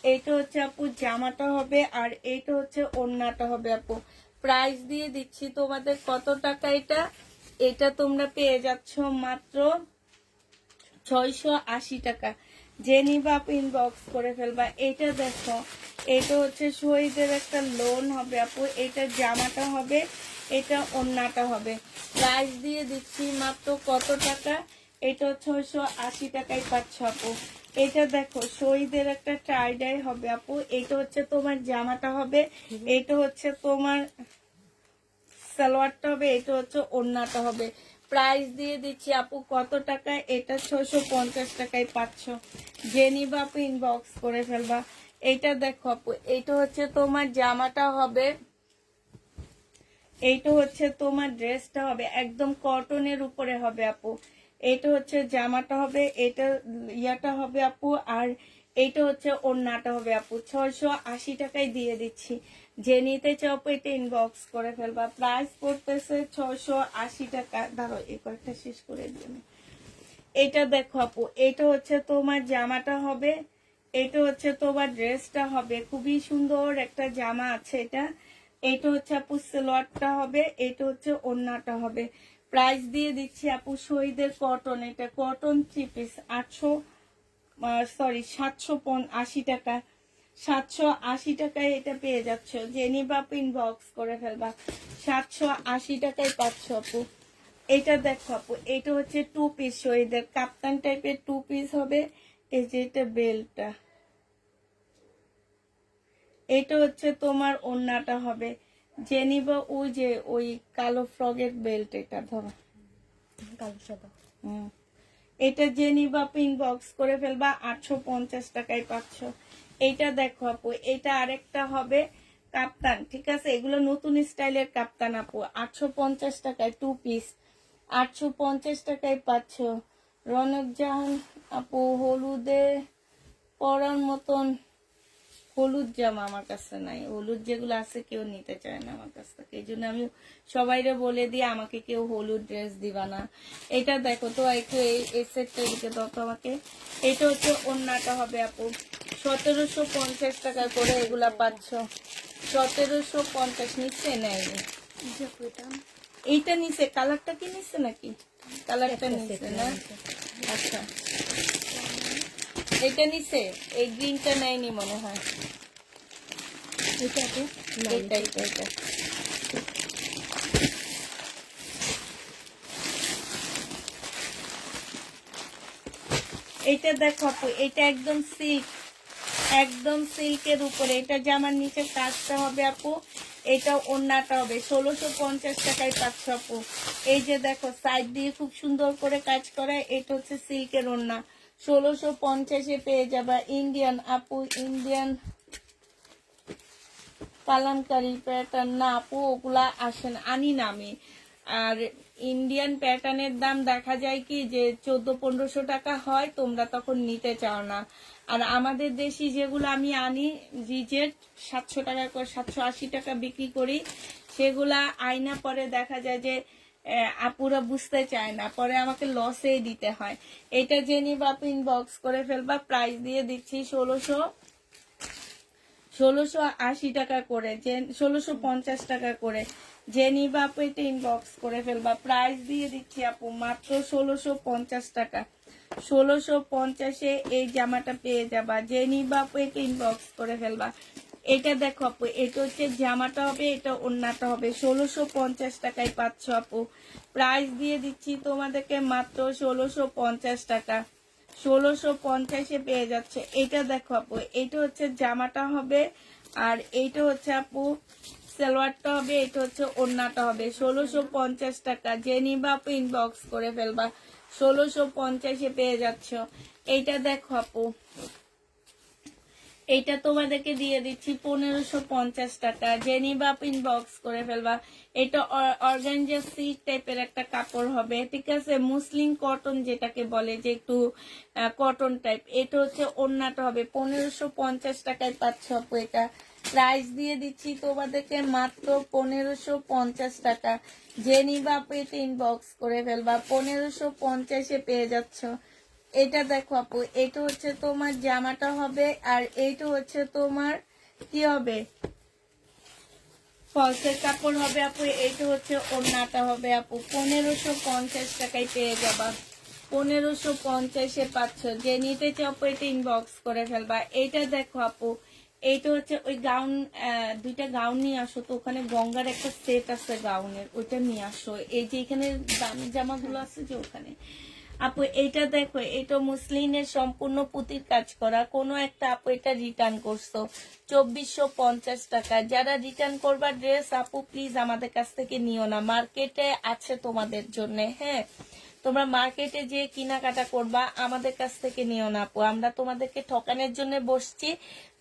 এইটা হচ্ছে আপু জামাটা হবে, আর এইটা হচ্ছে ওড়নাটা হবে আপু। প্রাইস দিয়ে দিচ্ছি তোমাদের কত টাকা, এটা এটা তোমরা পেয়ে যাচ্ছ মাত্র 680 টাকা। যে নিবা আপু ইনবক্স করে ফেলবা। এটা দেখো, এটা হচ্ছে শহীদের একটা লোন হবে আপু, এটা জামাটা হবে, এটা ওড়নাটা হবে। প্রাইস দিয়ে দিচ্ছি মাত্র কত টাকা, এটা 680 টাকায় পাচ্ছ আপু। এটা দেখো শহীদের একটা টাইডাই হবে আপু, এটা হচ্ছে তোমার জামাটা হবে, এটা হচ্ছে তোমার সালোয়ারটা হবে, এটা হচ্ছে ওড়নাটা হবে। প্রাইস দিয়ে দিচ্ছি আপু কত টাকা, এটা 650 টাকায় পাচ্ছ। জেনিবা আপু ইনবক্স করে ফেলবা। এটা দেখো আপু, এটা হচ্ছে তোমার জামাটা হবে, এইটা হচ্ছে তোমার ড্রেসটা হবে, একদম কটনের উপরে হবে আপু। এটা হচ্ছে জামাটা হবে, এটা ইয়াটা হবে আপু, আর এইটা হচ্ছে ওড়নাটা হবে আপু। 680 টাকায় দিয়ে দিচ্ছি। যে নিতে চাও আপু এটা ইনবক্স করে ফেলবা। প্রাইস পড়তেছে 680 টাকা। ধরো এই কয়েকটা শেষ করে দিও। এটা দেখো আপু, এটা হচ্ছে তোমার জামাটা হবে, এটা হচ্ছে তোমার ড্রেসটা হবে, খুবই সুন্দর একটা জামা আছে এটা। এটা হচ্ছে আপু সালোয়ারটা হবে, এটা হচ্ছে ওড়নাটা হবে। প্রাইস দিয়ে দিচ্ছি আপু শহীদের কটন, এটা কটন 3 পিস 780 টাকা। 780 টাকায় এটা পেয়ে যাচ্ছ। জেনিবা ইনবক্স করে ফেলবা। 780 টাকায় পাচ্ছ আপু। এটা দেখো আপু, এটা হচ্ছে 2 পিস শহীদের কাপ্তান টাইপের 2 পিস হবে। এই যে এটা বেলটা, এটা হচ্ছে তোমার ওড়নাটা হবে। জেনিবা ওই যে ওই কালো ফ্রগের বেল্ট, এটা ধরো কালো সাদা। এটা জেনিবা ইনবক্স করে ফেলবা। 850 টাকায় পাচ্ছ। এইটা দেখো আপু, এটা আরেকটা হবে কাপ্তান, ঠিক আছে, এগুলো নতুন স্টাইলের কাপ্তান আপু। 850 টাকায় 2 পিস, 850 টাকায় পাচ্ছ। রনক জাহান আপু, হলুদে পরার মতন হলুদ জামা আমার কাছে নাই, হলুদ যেগুলো আছে কেউ নিতে চায় না আমার কাছ থেকে, এই জন্য আমি সবাইরে বলে দিই আমাকে কেউ হলুদ ড্রেস দিবা না। এটা দেখো তো একটু এই সেটটা দিকে দাও তো আমাকে। এটা হচ্ছে ওড়নাটা হবে আপু। 1750 টাকা করে এগুলা পাচ্ছ। 1750 নিচে নেয়নি, এইটা নিচে। কালারটা কি নিচে নাকি? কালারটা নিচে না, আচ্ছা এটা নিচে, এই গ্রিনটা নেয়নি মনে হয়। এটা এইটা দেখো আপু, এটা একদম সিল্ক, একদম সিল্কের উপরে। এটা জামার নিচে কাজটা হবে আপু, এটা ওড়নাটা হবে। 1650 টাকায় পাচ্ছ আপু। এই যে দেখো সাইড দিয়ে খুব সুন্দর করে কাজ করা, এটা হচ্ছে সিল্কের ওড়না। 1650-এ পেয়ে যাবা। ইন্ডিয়ান আপু, ইন্ডিয়ান কালামকারি প্যাটার্ন না আপু, ওগুলা আসেন আনি না আমি। আর ইন্ডিয়ান প্যাটার্নের দাম দেখা যায় কি যে 1400-1500 টাকা হয়, তোমরা তখন নিতে চাও না। আর আমাদের দেশি যেগুলো আমি আনি রিজেক্ট 700 টাকা করে, 780 টাকা বিক্রি করি, সেগুলা আয়না পরে দেখা যায় যে আপুরা বুঝতে চায় না, পরে আমাকে লসেই দিতে হয়। এটা জেনিবা ইনবক্স করে ফেলবা। প্রাইস দিয়ে দিচ্ছি 1680 টাকা করে, 1650 টাকা করে। জেনিবা আপু এটা ইনবক্স করে ফেলবা। প্রাইস দিয়ে দিচ্ছি আপু মাত্র 1650 টাকা। 1650-এ এই জামাটা পেয়ে যাবা। জেনিবা আপু এটা ইনবক্স করে ফেলবা। এটা দেখো আপু, এটা হচ্ছে জামাটা হবে, এটা ওড়নাটা হবে। 1650 টাকায় পাচ্ছ আপু। প্রাইস দিয়ে দিচ্ছি তোমাদেরকে মাত্র 1650 টাকা। 1650-এ পেয়ে যাচ্ছে। এটা দেখো আপু, এটা হচ্ছে জামাটা হবে, আর এইটা হচ্ছে আপু সালোয়ারটা হবে, এটা হচ্ছে ওড়নাটা হবে। 1650 টাকা। জেনিবা আপু ইনবক্স করে ফেলবা। 1650-এ পেয়ে যাচ্ছ। এইটা দেখো আপু, এইটা তোমাদেরকে দিয়ে দিচ্ছি 1550 টাকা। জেনিবা ইনবক্স করে ফেলবা। এটা অর্গানজা সিল্ক টাইপের একটা কাপড় হবে, ঠিক আছে, মুসলিম কটন যেটাকে বলে, যে একটু কটন টাইপ। এটা হচ্ছে ওড়নাটা হবে। 1550 টাকায় পাচ্ছ আপু এটা। প্রাইস দিয়ে দিচ্ছি তোমাদেরকে মাত্র 1550 টাকা। জেনিবা এটা ইনবক্স করে ফেলবা। 1550-এ পেয়ে যাচ্ছ। এটা দেখো আপু, এটা হচ্ছে তোমার জামাটা হবে, আর এইটা হচ্ছে তোমার কি হবে, ফলসের কাপড় হবে আপু। এইটা হচ্ছে ওড়নাটা হবে আপু। 1550 টাকায় পেয়ে যাবা। 1550-এ পাচ্ছ। যে নিতে চাও আপু এটা ইনবক্স করে ফেলবা। এইটা দেখো আপু, এইটা হচ্ছে ওই গাউন, দুইটা গাউন নিয়ে আসো তো, ওখানে গঙ্গার একটা সেট আছে গাউনের, ওইটা নিয়ে আসো। এই যে এখানে দামি জামাগুলো আছে যে ওখানে। আপু এইটা দেখো, এটা মুসলিনের সম্পূর্ণ পুঁতির কাজ করা, কোনো একটা আপু এটা রিটার্ন করছো 2450 টাকা। যারা রিটার্ন করবা ড্রেস আপু প্লিজ আমাদের কাছ থেকে নিও না, মার্কেটে আছে তোমাদের জন্য। হ্যাঁ, তোমরা মার্কেটে যে কেনাকাটা করবা, আমাদের কাছ থেকে নিও না আপু, আমরা তোমাদেরকে ঠকানোর জন্য বসছি।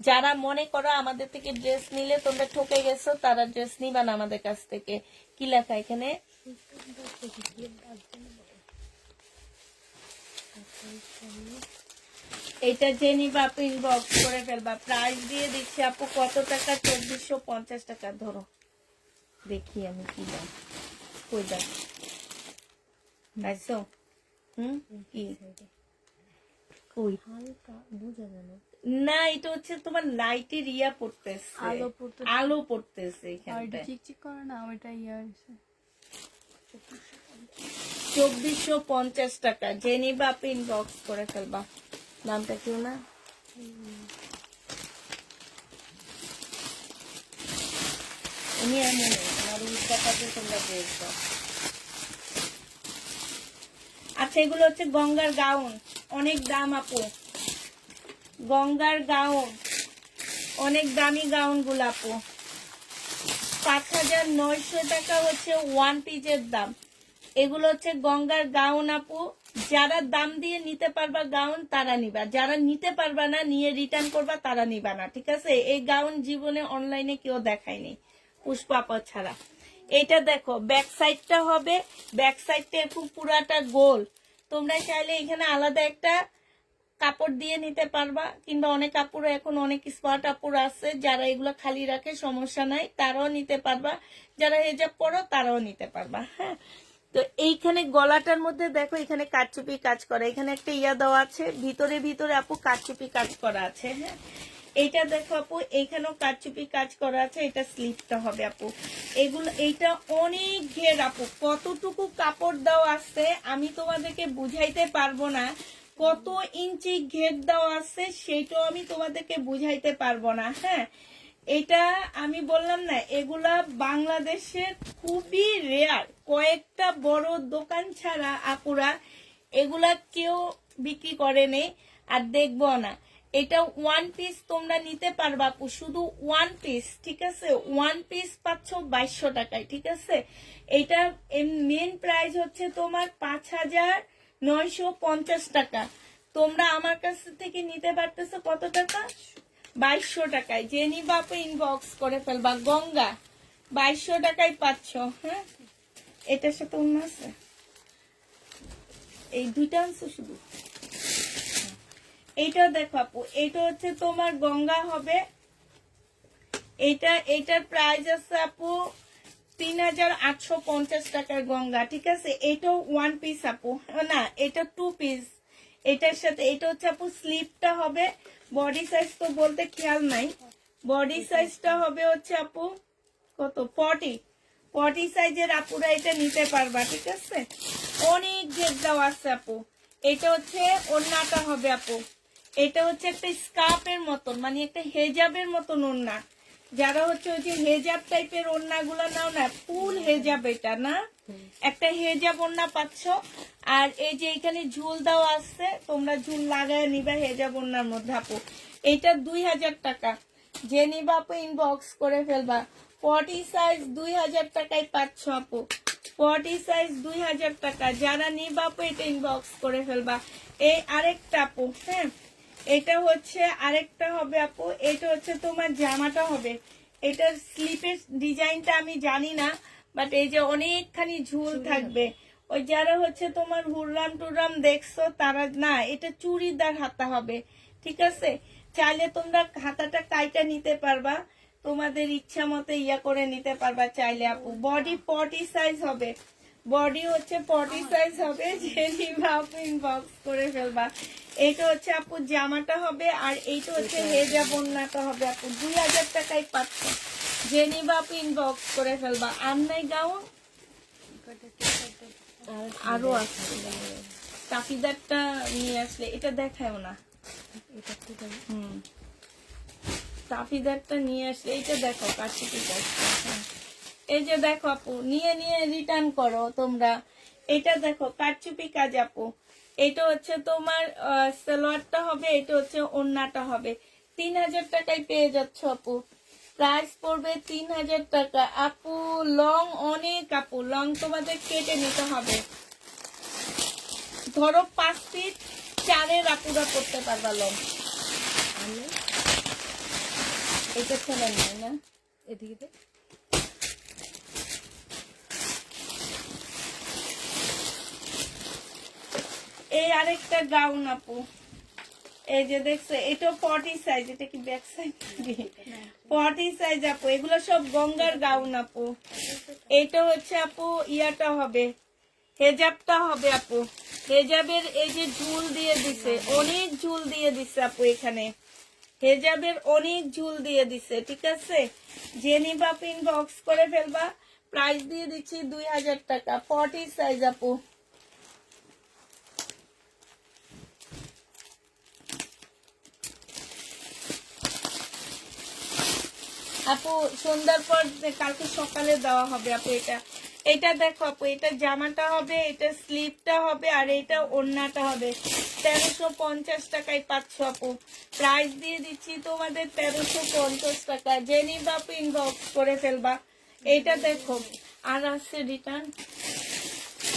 যারা মনে করো আমাদের থেকে ড্রেস নিলে তোমরা ঠকে গেছো, তারা ড্রেস নিবা না আমাদের কাছ থেকে। কি লেখা এখানে? এটা যে নিবা আপু ইনবক্স করে ফেলবা। প্রাইস দিয়ে দিচ্ছি আপু কত টাকা? 2450 টাকা। ধরো দেখি আমি কি দাম, কই দাম পাইছো? কি কই? হালকা বোঝা যায় না। না, এটা হচ্ছে তোমার লাইটের ইয়া পড়তেছে, আলো পড়তেছে আর এখানে। এটা চিকচিক করে না, ওইটা ইয়া আছে। 2450 টাকা। যে নিবা আপনি ইনবক্স করে ফেলবা। নামটা কেউ না, উনি এমন আমার টাকাতে তোমরা পেয়েছো। আচ্ছা, এগুলো হচ্ছে গঙ্গার গাউন, অনেক দাম আপু। গঙ্গার গাউন, অনেক দামি গাউন গুলো আপু। 5900 টাকা হচ্ছে ওয়ান পিসের দাম। এগুলো হচ্ছে গঙ্গার গাউন আপু। যারা দাম দিয়ে নিতে পারবা গাউন তারা নিবা, যারা নিতে পারবা না নিয়ে রিটার্ন করবা তারা নিবা না, ঠিক আছে? এই গাউন জীবনে অনলাইনে কেউ দেখায়নি পুষ্পা আপা ছাড়া। এটা দেখো ব্যাক সাইডটা হবে, ব্যাক সাইডটা খুব পুরাটা গোল। তোমরা চাইলে এখানে আলাদা একটা কাপড় দিয়ে নিতে পারবা, কিংবা অনেক কাপড় এখন অনেক স্মার্ট কাপড় আছে যারা এগুলো খালি রাখে, সমস্যা নাই, তারাও নিতে পারবা। যারা হিজাব পরো তারাও নিতে পারবা। হ্যাঁ, তো এইখানে গলাটার মধ্যে দেখো এখানে কারচুপি কাজ করা, এখানে একটা ইয়া দেওয়া আছে, ভিতরে ভিতরে আপু কারচুপি কাজ করা আছে। হ্যাঁ, এইটা দেখো আপু, এইখানেও কারচুপি কাজ করা আছে। এটা স্লিপটা হবে আপু। এগুলো এইটা অনেক ঘের আপু, কতটুকু কাপড় দেওয়া আছে আমি তোমাদেরকে বুঝাইতে পারবো না। কত ইঞ্চি ঘের দেওয়া আছে সেইটাও আমি তোমাদেরকে বুঝাইতে পারবো না। হ্যাঁ, এটা আমি বললাম না, এগুলা বাংলাদেশের খুবই রেয়ার, কয়েকটা বড় দোকান ছাড়া আপুরা এগুলা কেউ বিক্রি করে নেই আর দেখবো না। এটা ওয়ান পিস তোমরা নিতে পারবা আপু, শুধু ওয়ান পিস, ঠিক আছে? ওয়ান পিস পাচ্ছ 2200 টাকায়, ঠিক আছে? এটা মেন প্রাইস হচ্ছে তোমার 5950 টাকা। তোমরা আমার কাছ থেকে নিতে পারতেছো কত টাকা? 2200 টাকায়। যে নিবা আপু ইনবক্স করে ফেলবা। গঙ্গা 2200 টাকায় পাচ্ছ। হ্যাঁ, এটার সাথে অন্য আছে, এই দুইটা আনছো শুধু। এইটা দেখো আপু, এটা হচ্ছে তোমার গঙ্গা হবে। এইটার প্রাইস আছে আপু 3850 টাকার গঙ্গা, ঠিক আছে? এটাও ওয়ান পিস আপু, না এটা টু পিস। এটার সাথে এটা হচ্ছে আপু স্লিপটা হবে। বডি সাইজ তো বলতে খেয়াল নাই, বডি সাইজটা হবে হচ্ছে আপু কত, 40 সাইজের আপুরা এটা নিতে পারবা, ঠিক আছে? অনেক ঘের দেওয়া আছে আপু। এটা হচ্ছে ওড়নাটা হবে আপু। এটা হচ্ছে একটা স্কার্ফের মতন, মানে একটা হেজাবের মতন ওড়না। যারা হচ্ছে ওই যে হেজাব টাইপের ওড়নাগুলো নাও না, ফুল হেজাব, এটা না একটা হেজাব ওড়না পাচ্ছ। আর এই যে এখানে ঝুল দেওয়া আছে, তোমরা ঝুল লাগায় নিবা হেজাব ওড়নার মধ্যে আপু। এইটা 2000 টাকা। যে নিবা আপু ইনবক্স করে ফেলবা। 40 সাইজ 2000 টাকায় পাচ্ছ আপু। 40 সাইজ 2000 টাকা। যারা নিবা আপু এটা ইনবক্স করে ফেলবা। এই আরেকটা আপু, হ্যাঁ, এটা হচ্ছে আরেকটা হবে আপু। এটা হচ্ছে তোমার জামাটা হবে। এটার স্লিপের ডিজাইনটা আমি জানি না, বাট এই যে অনেকখানি ঝুল থাকবে। ওই যারা হচ্ছে তোমার হুররাম টুররাম দেখছো তারা না, এটা চুড়িদার হাতা হবে, ঠিক আছে? চাইলে তোমরা হাতাটা কাইটা নিতে পারবা, তোমাদের ইচ্ছা মতো ইয়া করে নিতে পারবা চাইলে আপু। বডি 40 সাইজ হবে, বডি হচ্ছে 40 সাইজ হবে। যে নিবা আপু ইনবক্স করে ফেলবা। এইটা হচ্ছে আপু জামাটা হবে, আর এইটা হচ্ছে হেজাব ওড়নাটা হবে আপু। 2000 টাকায় পাচ্ছ। যে নিবা আপু ইনবক্স করে ফেলবা। আর নাই গাউন আরো আছে, কাফিদারটা নিয়ে আসলে এটা দেখায়ও না। তাফিদারটা নিয়ে আসলে এইটা দেখো কাটছুপি কাজটা। হ্যাঁ, এই যে দেখো আপু, নিয়ে নিয়ে রিটার্ন করো তোমরা। এটা দেখো কাটছুপি কাজ আপু, এটা হচ্ছে তোমার সালোয়ারটা হবে, এটা হচ্ছে ওড়নাটা হবে। 3000 টাকায় পেয়ে যাচ্ছ আপু, প্রাইস পড়বে 3000 টাকা আপু। লং অনেক আপু, লং তোমাদের কেটে নিতে হবে। ধরো 5 ফিট 4-এর আপুরা করতে পারবা লং। আমি এটা ছেলে নয় না, এদিকে দে। এই আরেকটা গাউন আপু, এই যে দেখছো এটা 40 সাইজ, এটা কি ব্যাক সাইড? 40 সাইজ আপু, এগুলো সব গঙ্গার গাউন আপু। এইটা হচ্ছে আপু ইয়াটা হবে, হেজাবটা হবে আপু। হেজাবের এই যে ঝুল দিয়ে দিছে, অনেক ঝুল দিয়ে দিছে আপু, এখানে হেজাবের অনেক ঝুল দিয়ে দিছে, ঠিক আছে। জেনিবা পিন বক্স করে ফেলবা, প্রাইস দিয়ে দিচ্ছি 2000 টাকা, 40 সাইজ আপু। আপু সন্ধ্যার পর কালকে সকালে দেওয়া হবে আপু। এটা এটা দেখো আপু, এটা জামাটা হবে, এটা স্লিভটা হবে, আর এটা ওড়নাটা হবে। 1350 টাকায় পাচ্ছ আপু, প্রাইস দিয়ে দিচ্ছি তোমাদের 1350 টাকা। জেনিবা পিন বক্স করে ফেলবা। এটা দেখো, আর আছে রিটার্ন,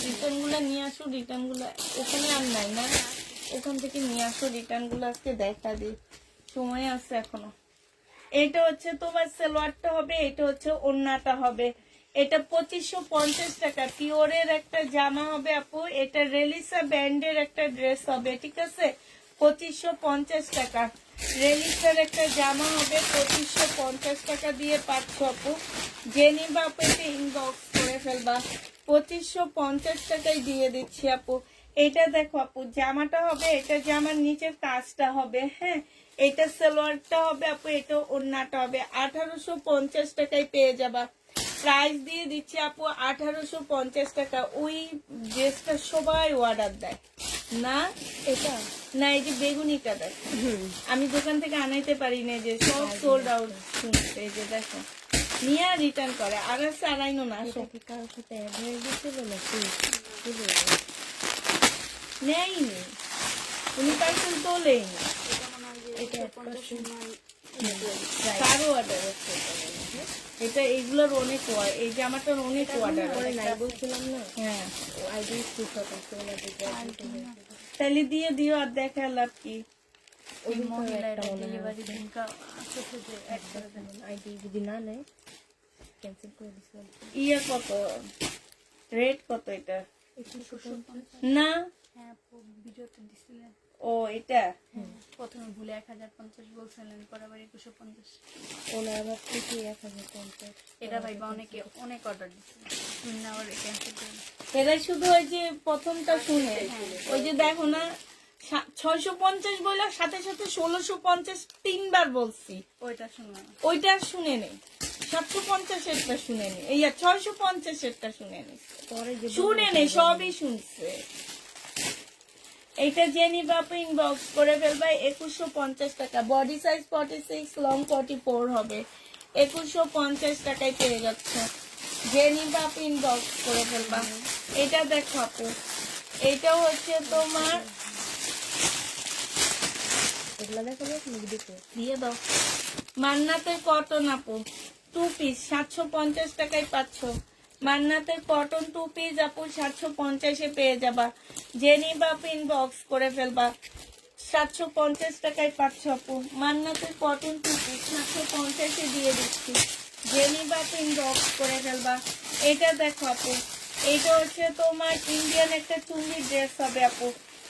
রিটার্ন গুলা নিয়ে আসো, রিটার্ন গুলা ওখানে আর নাই না, ওখান থেকে নিয়ে আসো রিটার্ন গুলো, আজকে দেখা দিই, সময় আছে এখনো। এটা হচ্ছে তোমার সালোয়ারটা হবে, এটা হচ্ছে ওড়নাটা হবে। এটা 2550 টাকা, পিওরের একটা জামা হবে আপু। এটা রেলিসা ব্যান্ডের একটা ড্রেস হবে, ঠিক আছে। 2550 টাকা রেলিসার একটা জামা হবে, 2550 টাকা দিয়ে পাচ্ছ আপু। জেনিবা আপু এটা ইনবক্স করে ফেলবা, 2550 টাকায় দিয়ে দিচ্ছি আপু। এটা দেখো আপু, জামাটা হবে, এটা জামার নিচের কাজটা হবে, হ্যাঁ। এটা সালোয়ারটা হবে আপু, এটা ওড়নাটা হবে। 1850 টাকায় পেয়ে যাবা, প্রাইস দিয়ে দিচ্ছি আপু 1850 টাকা। ওই ড্রেসটা সবাই অর্ডার দেয় না, এটা না এই যে বেগুনিটা দেয়, আমি দোকান থেকে আনাইতে পারি না, যে সব সোল্ড আউট শুনছে। এই যে দেখো, নিয়ে রিটার্ন করে, আর আছে আড়াইনো না, এটা কি কারোর সাথে অ্যাড হয়ে গেছিল নাকি? নেয়নি, উনি পার্সেল তোলেনি, এটা 1% কারো অর্ডার আছে এটা। এগুলোর অনেক এই জামাটার অনেক অর্ডার করে নাই বলছিলাম না, হ্যাঁ। আইডি স্ক্রিনশট করতে ওনাদের তাহলে দিয়ে দিও, আর দেখা লাভ কি। ওই মহিলারা ডেলিভারি দিনকা আসছে যে অ্যাড করে দেন, আইডি যদি না নেয় ক্যান্সেল করে দিছিলাম। ইয়ে কত রেট, কত এটা? 150 না, হ্যাঁ আপু ভিডিওতে দিছিলেন। ও এটা প্রথমে ভুলে 1050 বলছিলেন, পরে আবার 2150। ওনার আবার থেকে 1050। এটা ভাইবা অনেকে অনেক অর্ডার দিছিল, শুনে আবার ক্যান্সেল করে এরাই শুধু ওই যে প্রথমটা শুনে, ওই যে দেখো না 650 বললাম, সাথে সাথে 1650 3বার বলছি, ওইটা শুনলাম। ওইটা শুনে নেই। 750-এরটা শুনে নেই, এই 650-এরটা শুনে নেই, পরে যে শুনে নেই, সবই শুনছে। এইটা জেনিবা আপু ইনবক্স করে ফেলবা, 2150 টাকা। বডি সাইজ 46, লং 44 হবে, 2150 টাকায় পেয়ে যাচ্ছ। জেনিবা আপু ইনবক্স করে ফেলবা। এটা দেখো আপু, এটাও হচ্ছে তোমার, এগুলা দেখাবো ভিডিওতে দিয়ে দাও, মান্নাতের কটন আপু 2 পিস 750 টাকায় পাচ্ছ। মান্নাতের কটন 2 পিস আপু 750-এ পেয়ে যাবা। জেনিবা আপু ইনবক্স করে ফেলবা, 750 টাকায় পাচ্ছ আপু। মান্নাতের কটন 2 পিস 750-এ দিয়ে দিচ্ছি। জেনিবা আপু ইনবক্স করে ফেলবা। এটা দেখো আপু, এটা হচ্ছে তোমার ইন্ডিয়ান একটা চুন্ডি ড্রেস হবে আপু।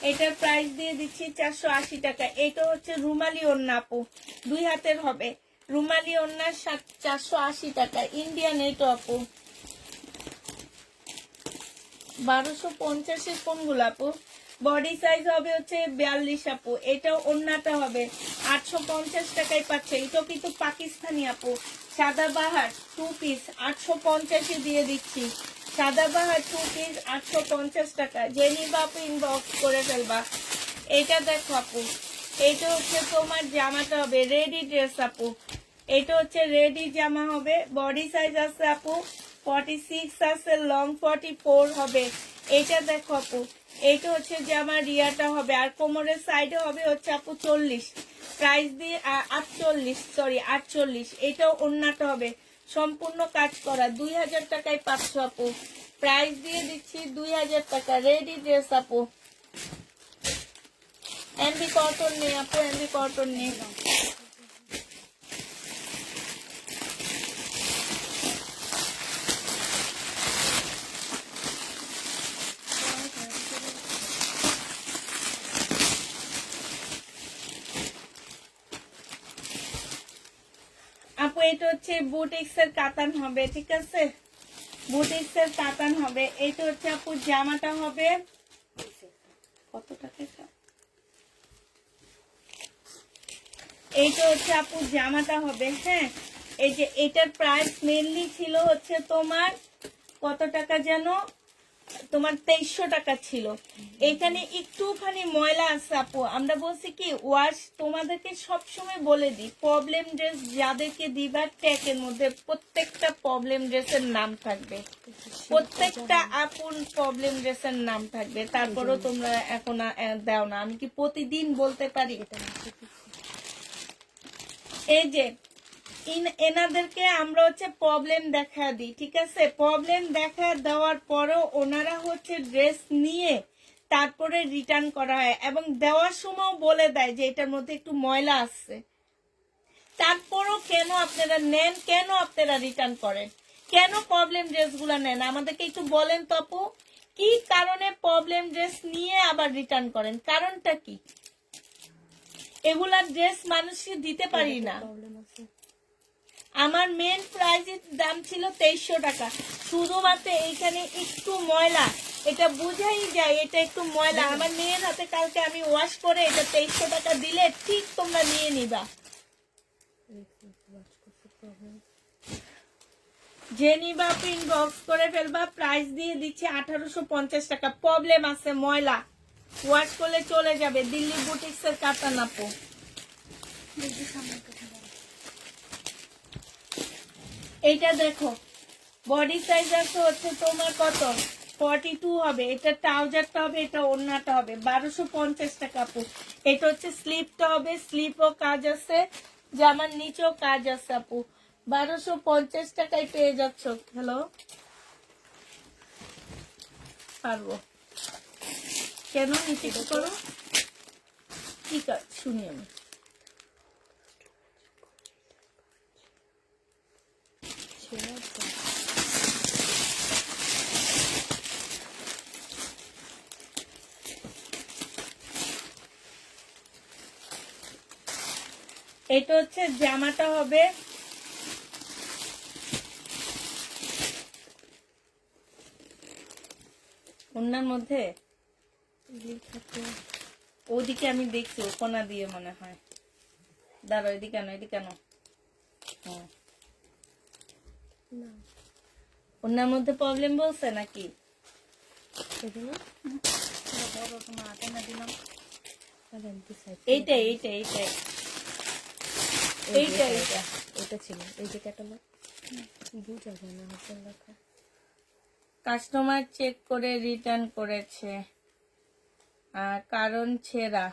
এটার প্রাইস দিয়ে দিচ্ছি 480 টাকা। এটা হচ্ছে রুমালি ওড়না আপু, 2 হাতের হবে, রুমালি ওড়না 480 টাকা। ইন্ডিয়ান এটা আপু 1250-এর কোনগুলো আপু? বডি সাইজ হবে হচ্ছে 42 আপু। এটা ওড়নাটা হবে 850 টাকায় পাচ্ছে। এটা কিন্তু পাকিস্তানি আপু, সাদাবাহার 2 পিস 850-এ দিয়ে দিচ্ছি। সাদাবাহার 2 পিস 850 টাকা। জেনিবা আপু ইনবক্স করে ফেলবা। এটা দেখো আপু, এইটা হচ্ছে তোমার জামাটা হবে রেডি ড্রেস আপু, এটা হচ্ছে রেডি জামা হবে, বডি সাইজ আছে আপু 46 আছে, লং 44 হবে। এটা দেখো আপু, এইটা হচ্ছে জামা রিয়াটা হবে, আর কোমরের সাইডে হবে হচ্ছে আপু 40, প্রাইস দিয়ে 48, এটাও ওন্নাটা হবে সম্পূর্ণ কাজ করা, 2000 টাকায় 500 আপু, প্রাইস দিয়ে দিচ্ছি 2000 টাকা, রেডি ড্রেস আপু। এমবি কটন নেই আপু, এমবি কটন নেই। আপু এটা হচ্ছে বুটিক্স এর কাতান হবে, ঠিক আছে, বুটিক্স এর কাতান হবে। এটা হচ্ছে আপু জামাটা হবে কত টাকা, এইটা হচ্ছে আপু জামাটা হবে। হ্যাঁ, এই যে এটার প্রাইস মেনলি ছিল হচ্ছে তোমার কত টাকা যেন, তোমার 2300 টাকা ছিল। এখানে একটুখানি ময়লা আছে আপু, আমরা বলছি কি ওয়াশ, তোমাদেরকে সবসময় বলে দিই প্রবলেম ড্রেস যাদেরকে দিবা ট্যাগের মধ্যে প্রত্যেকটা প্রবলেম ড্রেসের নাম থাকবে, প্রত্যেকটা আপন প্রবলেম ড্রেসের নাম থাকবে, তারপরও তোমরা এখন দাও না, আমি কি প্রতিদিন বলতে পারি? এই যে এনাদেরকে আমরা হচ্ছে প্রবলেম দেখা দিই, ঠিক আছে, প্রবলেম দেখা দেওয়ার পরেও ওনারা হচ্ছে ড্রেস নিয়ে তারপরে রিটার্ন করা হয়, এবং দেওয়ার সময় বলে দেয় যে এটার মধ্যে একটু ময়লা আছে, তারপরও কেন আপনারা নেন, কেন আপনারা রিটার্ন করেন, কেন প্রবলেম ড্রেসগুলো নেন আমাদেরকে একটু বলেন তো আপু, কি কারণে প্রবলেম ড্রেস নিয়ে আবার রিটার্ন করেন, কারণটা কি? এগুলা ড্রেস মানুষকে দিতে পারি না। আমার মেন প্রাইসের দাম ছিল 2300 টাকা, শুধুমাত্র এইখানে একটু ময়লা, এটা বুঝাই যায় এটা একটু ময়লা, আমার মেয়ের হাতে কালকে আমি ওয়াশ করে এটা 2300 টাকা দিলে ঠিক তোমরা নিয়ে নিবা। যে নিবা ইনবক্স করে ফেলবা, প্রাইস দিয়ে দিচ্ছি 1850 টাকা, প্রবলেম আছে ময়লা, ওয়াশ করলে চলে যাবে, দিল্লি বুটিক্স এর কাতান আপু। এইটা দেখো বডি সাইজ আছে হচ্ছে তোমার কত 42 হবে, এটা ট্রাউজারটা হবে, এটা ওড়নাটা হবে 1250 টাকা আপু। এটা হচ্ছে স্লিপটা হবে, স্লিপও কাজ আছে, জামার নিচেও কাজ আছে আপু, 1250 টাকায় পেয়ে যাচ্ছ। হ্যালো, পারবো কেন, নিচে কি করো, ঠিক আছে শুনি আমি। এটা হচ্ছে জামাটা হবে, ওনার মধ্যে ওদিকে আমি দেখছি কোনা দিয়ে মনে হয়, দাঁড়ো এদিকে কেন, এদিকে কেন, ওনার মধ্যে প্রবলেম বলছে নাকি? এইটাই এইটাই এইটাই এইটা এইটা এটা ছিল, এই যে ক্যাটালগ বুঝা যায় না হাতের লেখা। কাস্টমার চেক করে রিটার্ন করেছে, কারণ ছেঁড়া,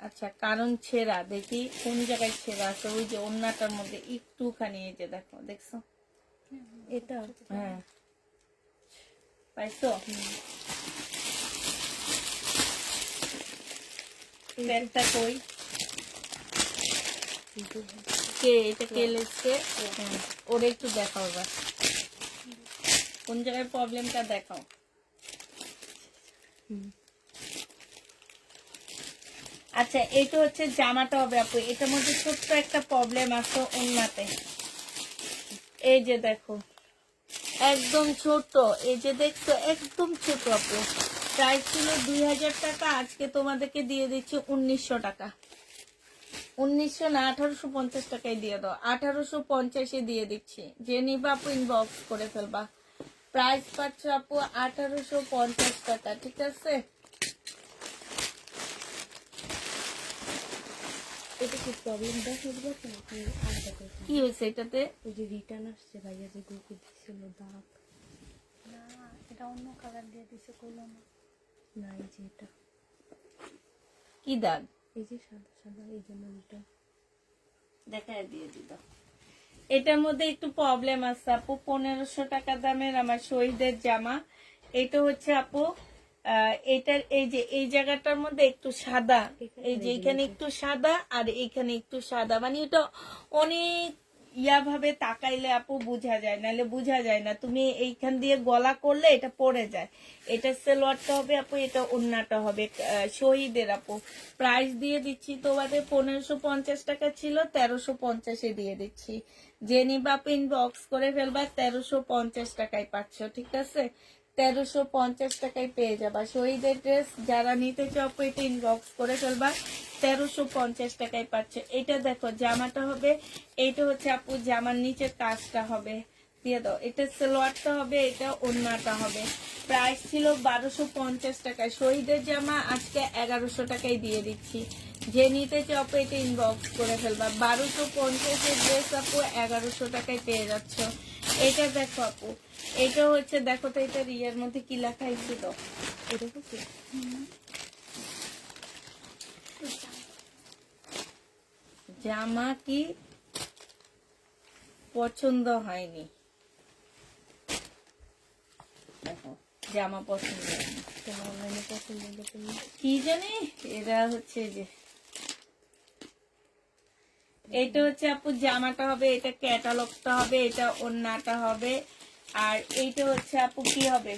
আচ্ছা কারণ ছেঁড়া, দেখি কোন জায়গায় ছেঁড়া আছে, ওই যে ওন্নাটার মধ্যে একটুখানি, এই যে দেখো, দেখছো এটা? হ্যাঁ পাইছো, প্যান্টটা কই, কে এটা কে লেগছে, ওরা একটু দেখাও এবার কোন জায়গায় প্রবলেমটা দেখাও। আচ্ছা এইটা হচ্ছে জামাটা হবে আপু, এটার মধ্যে ছোট্ট একটা প্রবলেম আছে ওন্নাতে, এই যে দেখো একদম ছোট, এই যে দেখছো একদম ছোট আপু, প্রাইস ছিল 2000 টাকা, আজকে তোমাদেরকে দিয়ে দিচ্ছি 1900 টাকা, 1900 না 1850 টাকায় দিয়ে দাও, 1850 দিয়ে দিচ্ছি, যে নিবা আপু ইনবক্স করে ফেলবা, প্রাইস পাচ্ছ আপু 1850 টাকা, ঠিক আছে। কিছু প্রবলেম দেখা যাচ্ছে নাকি আলাদা করে কি হয়েছে এটাতে? ওই যে রিটার্ন আসছে ভাইয়া যে গ্রুপে দিছিল দাগ না এটা অন্য কালার দিয়ে দিছে করলো না। না এই যে এটা কি দাগ? এই যে সাদা সাদা এই জন্য রিটার্ন দেখায় দিয়ে দিল। এটার মধ্যে একটু প্রবলেম আছে আপু। 1500 টাকা দামের আমার শহীদের জামা। এটা হচ্ছে আপু এটার এই যে এই জায়গাটার মধ্যে একটু সাদা, এই যে এখানে একটু সাদা আর এখানে একটু সাদা, মানে এটা অনেক ভাবে তাকাইলে আপু বোঝা যায়, নাহলে বোঝা যায় না। তুমি এইখান দিয়ে গলা করলে এটা পড়ে যায়। এটা সালোয়ারটা হবে আপু, এটা ওড়নাটা হবে শহীদের আপু। প্রাইস দিয়ে দিচ্ছি তোমাদের 1550 টাকা ছিল, 1350 দিয়ে দিচ্ছি। যে নিবা ইনবক্স করে ফেলবা, 1350 টাকায় পাচ্ছ, ঠিক আছে? 1350 টাকায় পেয়ে যাবা শহীদের ড্রেস। যারা নিতে চাও এটা ইনবক্স করে ফেলবা, 1350 টাকায় পাচ্ছ। এটা দেখো জামাটা হবে, এইটা হচ্ছে আপু জামার নিচের কাজটা হবে, দিয়ে দাও। এটা সালোয়ারটা হবে, এটা ওড়নাটা হবে। প্রাইস ছিল 1250 টাকায়। শহীদের জামা আজকে 1100 টাকায় দিয়ে দিচ্ছি। যে নিতে চাও এটা ইনবক্স করে ফেলবা। 1250 ড্রেস আপু 1100 টাকায় পেয়ে যাচ্ছ। এটা দেখো আপু, এটা হচ্ছে দেখো তো এটা রিয়ার মধ্যে কি লেখা ছিল, এটা হচ্ছে জামা কি পছন্দ হয়নি। দেখো জামা পছন্দ হয়নি, তোমার অনলাইনে পছন্দ হলে তুমি কি জানি এরা হচ্ছে যে এটা হচ্ছে আপু জামাটা হবে, এটা ক্যাটালগটা হবে, এটা ওড়নাটা হবে, আর এইটা হচ্ছে আপু কি হবে,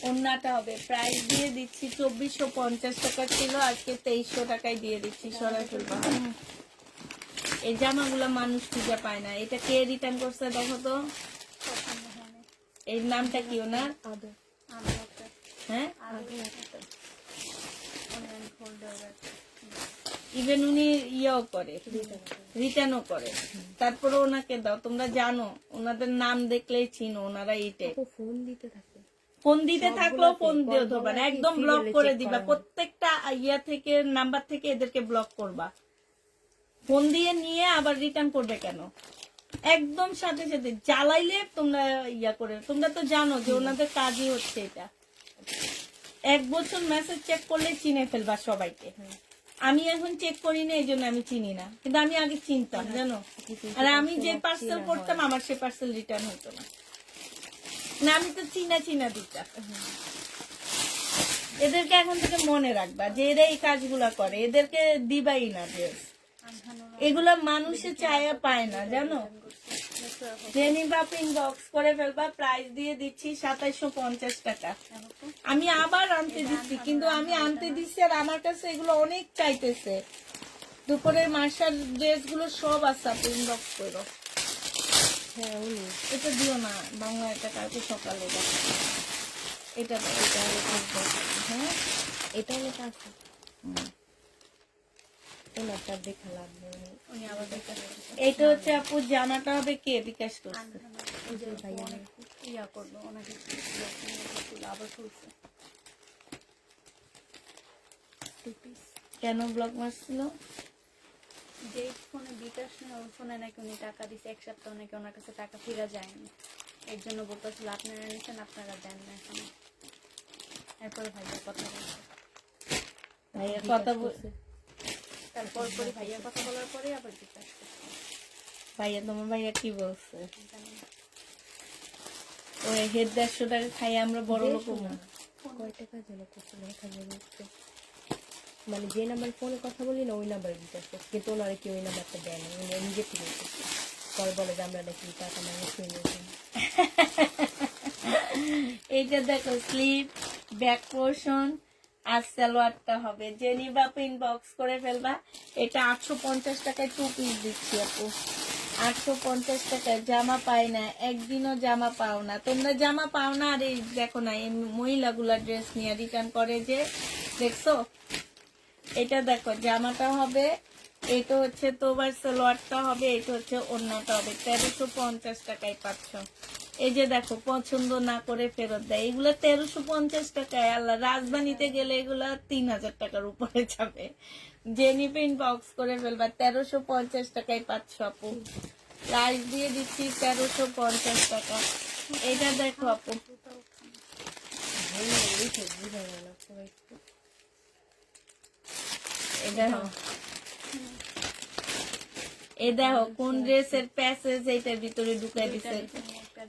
ওড়নাটা হবে। প্রাইস দিয়ে দিচ্ছি 2450 টাকা ছিল, আজকে 2300 টাকায় দিয়ে দিচ্ছি। সরাসরি এই জামাগুলো মানুষ খুঁজে পায় না। এটা কে রিটার্ন করছে দেখো তো, পছন্দ হয়নি। এই নামটা কি ওনার? আদর আরো একটা হ্যাঁ, আরো একটা অনলাইন ফোল্ডার একটা ইভেন উনি ইয়েও করে, রিটার্নও করে। তারপরে ওনাকে দাও, তোমরা জানো ওনাদের নাম দেখলেই চিনো, ওনারা এইটাই। ফোন দিতে থাকে ফোন দিতে থাকলেও ফোন দিয়ে ধরবা না, কল একদম বলা ব্লক কি করে serial-এ দিবা। check করা হয়। প্রত্যেকটা ইয়া থেকে নাম্বার থেকে এদেরকে ব্লক করবা। ফোন দিয়ে নিয়ে আবার রিটার্ন করবে কেন? একদম সাথে সাথে জ্বালাইলে তোমরা ইয়া করে। তোমরা তো জানো যে ওনাদের কাজই হচ্ছে এটা। 1 বছর মেসেজ চেক করলে চিনে ফেলবা সবাইকে। আমি এখন চেক করি না, এই জন্য আমি চিনি না, কিন্তু আমি আগে চিনতাম জানো। আর আমি যে পার্সেল করতাম আমার সে পার্সেল রিটার্ন হতো না। না আমি তো চিনা দিতাম। এদেরকে এখন থেকে মনে রাখবা যে এরা এই কাজগুলা করে, এদেরকে দিবাই না ড্রেস। এগুলা মানুষে চায়া পায় না জানো। জেনি বাপ ইনবক্স করে ফেলবা, প্রাইস দিয়ে দিচ্ছি 2750 টাকা। আমি আবার আনতে দিচ্ছি, কিন্তু আমি আনতে দিচ্ছি আর আমার কাছে এগুলো অনেক চাইতেছে। দুপুরের মার্শাল ড্রেস গুলো সব আছে, আপনি ইনবক্স করো। হ্যাঁ উনি এটা দিও না, বাংলা এটা কালকে সকালে দেখো। এটা দাও, এটা হলো হ্যাঁ, এটা লেখা আছে ওনারটা দেখা লাগবে উনি আবার বিকাশ এটা হচ্ছে আপু জামাটা হবে কে বিকাশ করছে? ওই যে ভাইয়া অনেক ইয়া করলো ওনাকে আবার খুলছে 2 পিস। কেন ব্লক মারছিল? যে ফোনে বিকাশ নেই ওই ফোনে নাকি উনি টাকা দিচ্ছে, 1 সপ্তাহ নাকি ওনার কাছে টাকা ফিরে যায়নি। এর জন্য বলতেছিল আপনারা নিচ্ছেন, আপনারা দেন না এখন। এরপরে ভাইয়া কথা বলছে, ভাইয়া কথা বলছে, তারপর পরে ভাইয়া কথা বলার পরে আবার বিকাশ করছে। ভাইয়া তোমার ভাইয়া কি বলছে? জানি না। ওই হেড 150 টাকা খাই আমরা বড় লোক হবো না। কয় টাকা যেন করছিল 1000 হচ্ছে মানে যে নাম্বারে ফোনে কথা বলি না ওই নাম্বারে দিতে আসছে, কিন্তু ওনারা কি ওই নাম্বারটা দেয় না, উনি নিজে থেকে করছে। পরে বলে যে আমরা নাকি টাকা মানে শুনে নিয়েছি। এইটা দেখো স্লিপ, ব্যাক পোর্শন আর সালোয়ারটা হবে। জেনি বাপ ইনবক্স করে ফেলবা। এটা 850 টাকায় 2 পিস দিচ্ছি আপু। 850 টাকায় জামা পাই না, একদিনও জামা পাও না। তোমরা জামা পাও না, আর এই দেখো না এই মহিলাগুলা ড্রেস নিয়ে রিটার্ন করে যে, দেখছো? এটা দেখো জামাটা হবে, এটা হচ্ছে তোমার সালোয়ারটা হবে, এটা হচ্ছে ওড়নাটা হবে। 1350 টাকায় পাচ্ছ। এই যে দেখো পছন্দ না করে ফেরত দেয়। এগুলো 1350 টাকায়। আল্লাহ, রাজধানীতে গেলে এগুলা 3000 টাকার উপরে যাবে। যে নিবে ইনবক্স করে ফেলবা। 1350 টাকায় পাচ্ছ আপু, প্রাইস দিয়ে দিচ্ছি 1350 টাকা। এটা দেখো আপু, এটা এই দেখো কোন ড্রেসের প্যাসেজ এইটার ভিতরে ঢুকাই দিছে।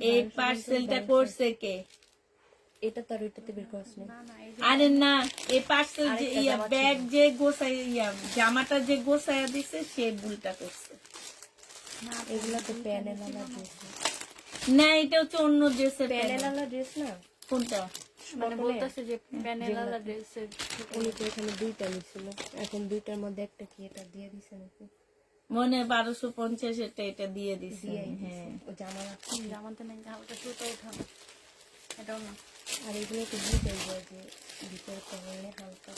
এই পার্সেলটা করছে কে? এটা তো আর ওইটাতে বের করাস না। না না, এই যে আরে না, এই পার্সেল যে ইয়া ব্যাগ যে গোছাই ইয়া জামাটা যে গোছাইয়া দিছে সে ভুলটা করছে। না, এগুলা তো প্যানেলালা ড্রেস, না এটা হচ্ছে অন্য ড্রেসের প্যানেল। প্যানেলালা ড্রেস না। কোনটা? মানে বলতেছে যে প্যানেলালা ড্রেসের উনি তো এখানে দুইটা নিছিল, এখন দুইটার মধ্যে একটা কি এটা দিয়ে দিছে নাকি? মনে 1250 এটা দিয়ে দিছে। হ্যাঁ ও জামা রাখছে। জামাতে নাকি হালকা সুতো উঠানো, এটাও না। আর এগুলো তো দুইটাই যায় যে ভিতরে প্যানেলে হালকা।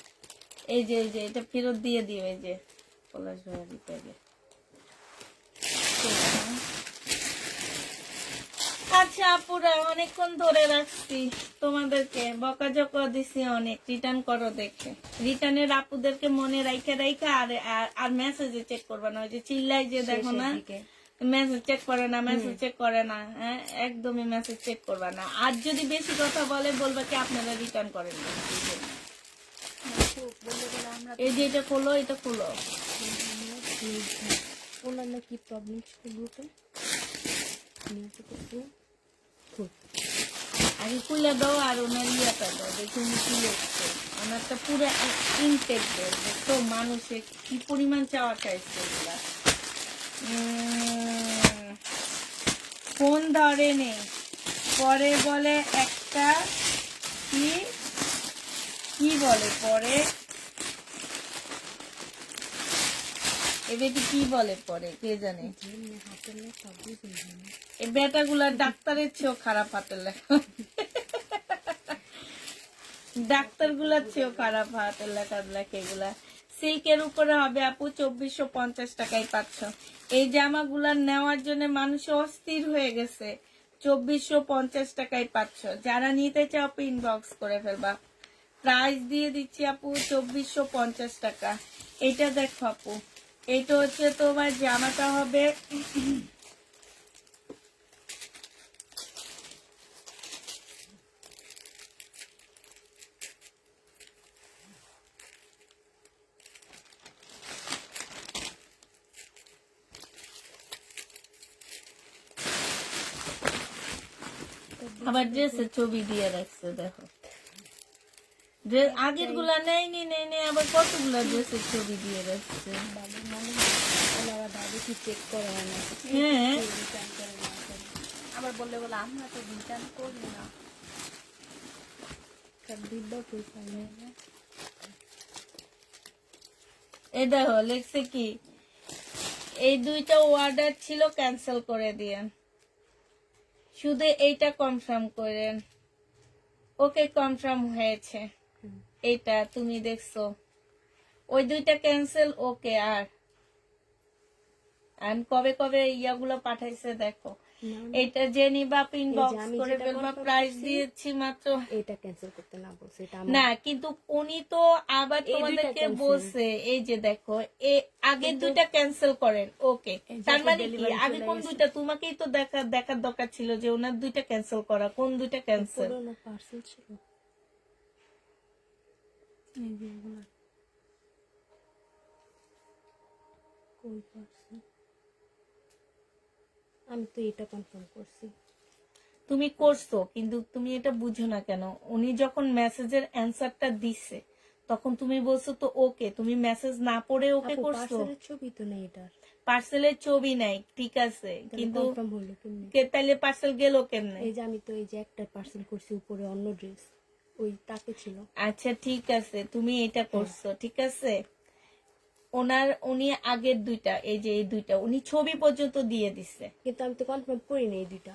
এই যে এটা ফেরত দিয়ে দিও, এই যে পলাশ ভাইয়া দিতে হবে। আচ্ছা আপুরা, অনেকক্ষণ ধরে রাখছি তোমাদেরকে, বকাঝকা দিছি অনেক, রিটার্ন করো দেখে। রিটার্নের আপুদেরকে মনে রাইখা আর মেসেজে চেক করবা না, ওই যে চিল্লাই যে দেখো না, মেসেজ চেক করে না, মেসেজ চেক করে না। হ্যাঁ, একদমই মেসেজ চেক করবা না। আর যদি বেশি কথা বলে বলবা কি আপনারা রিটার্ন করেন না। বললে বলে আমরা এই যে এটা খোলো, এটা খোলো। ওনার না কি প্রবলেম ছিল গ্রুপে? আগে খুলে দাও আর ওনার ইয়েটা দাও, দেখি উনি কি লিখছে। ওনারটা পুরো ইনটেক দেয়, দেখো মানুষে কি পরিমাণ চাওয়া চাইছে এগুলা। ফোন ধরে নেই, পরে বলে একটা কি কি বলে পরে, এবেটি কি বলে পরে কে জানে। এই বেটাগুলা ডাক্তারের চেয়েও খারাপ হাতের লেখা, ডাক্তার গুলার চেয়েও খারাপ হাতের লেখা লেখে এগুলা। সিল্কের উপরে হবে আপু 2450 টাকায় পাচ্ছ। এই জামাগুলা নেওয়ার জন্য মানুষ অস্থির হয়ে গেছে। 2450 টাকায় পাচ্ছ। যারা নিতে চাও ইনবক্স করে ফেলবা। প্রাইস দিয়ে দিচ্ছি আপু 2450 টাকা। এটা দেখো আপু, এটা হচ্ছে তোমার জামাটা হবে আবার ড্রেসের ছবি দিয়ে রাখছে দেখো। ড্রেস আগের গুলা নেয়নি আবার কতগুলা ড্রেসের ছবি দিয়ে রাখছে। ওনারা ভাবে কি চেক করে না। হ্যাঁ, আবার বললে বলে আমরা তো রিটার্ন করি না। এই দেখো লেখছে কি, এই দুইটা অর্ডার ছিল ক্যান্সেল করে দিয়েন, শুধু এইটা কনফার্ম করেন। ওকে কনফার্ম হয়েছে, এইটা তুমি দেখছো। ওই দুইটা ক্যান্সেল, ওকে। আর কবে কবে ইয়াগুলো পাঠাইছে দেখো। এটা যে নিবা ইনবক্স করে ফেলবা। প্রাইস দিয়েছি মাত্র। এটা ক্যান্সেল করতে না বলছে, এটা না কিন্তু উনি তো আবার তোমাদেরকে বলছে, এই যে দেখো আগের দুইটা ক্যান্সেল করেন, ওকে। তার মানে কি আগে কোন দুইটা তোমাকেই তো দেখার দরকার ছিল যে ওনার দুইটা ক্যান্সেল করা, কোন দুইটা ক্যান্সেল। পার্সেল ছিল। কোন পার্সেল? আমি তো এটা কনফার্ম করছি। তুমি করছো কিন্তু তুমি এটা বুঝো না কেন। উনি যখন মেসেজের অ্যান্সারটা দিছে তখন তুমি বলছো তো ওকে, তুমি মেসেজ না পড়ে ওকে করছো। পার্সেলের ছবি তো নেই, এটার পার্সেলের ছবি নাই, ঠিক আছে, কিন্তু কনফার্ম হলো কেমনে? তাইলে পার্সেল গেল কেমনে? এই যে আমি তো এই যে একটা পার্সেল করছি, উপরে অন্য ড্রেস ওই তাকে ছিল। আচ্ছা ঠিক আছে, তুমি এটা করছো, ঠিক আছে। উনি আগের দুইটা, এই যে এই দুইটা উনি ছবি পর্যন্ত দিয়ে দিছে, কিন্তু আমি তো কনফার্ম করি না এই দুইটা।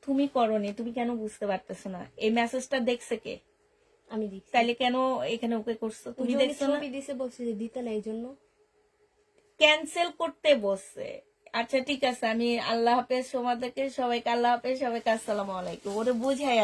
তুমি করনি। তুমি কেন বুঝতে পারতেছো না? এই মেসেজটা দেখছে কে? আমি দেখছি। তাইলে কেন এখানে ওকে করছো? তুমি দেখছো না? ছবি দিছে, বলছে যে দিতে না, এই জন্য ক্যান্সেল করতে বসছে। আচ্ছা ঠিক আছে, আমি আল্লাহ হাফেজ তোমাদেরকে সবাইকে, আল্লাহ হাফেজ সবাইকে, আসসালামু আলাইকুম। ওরে বুঝাই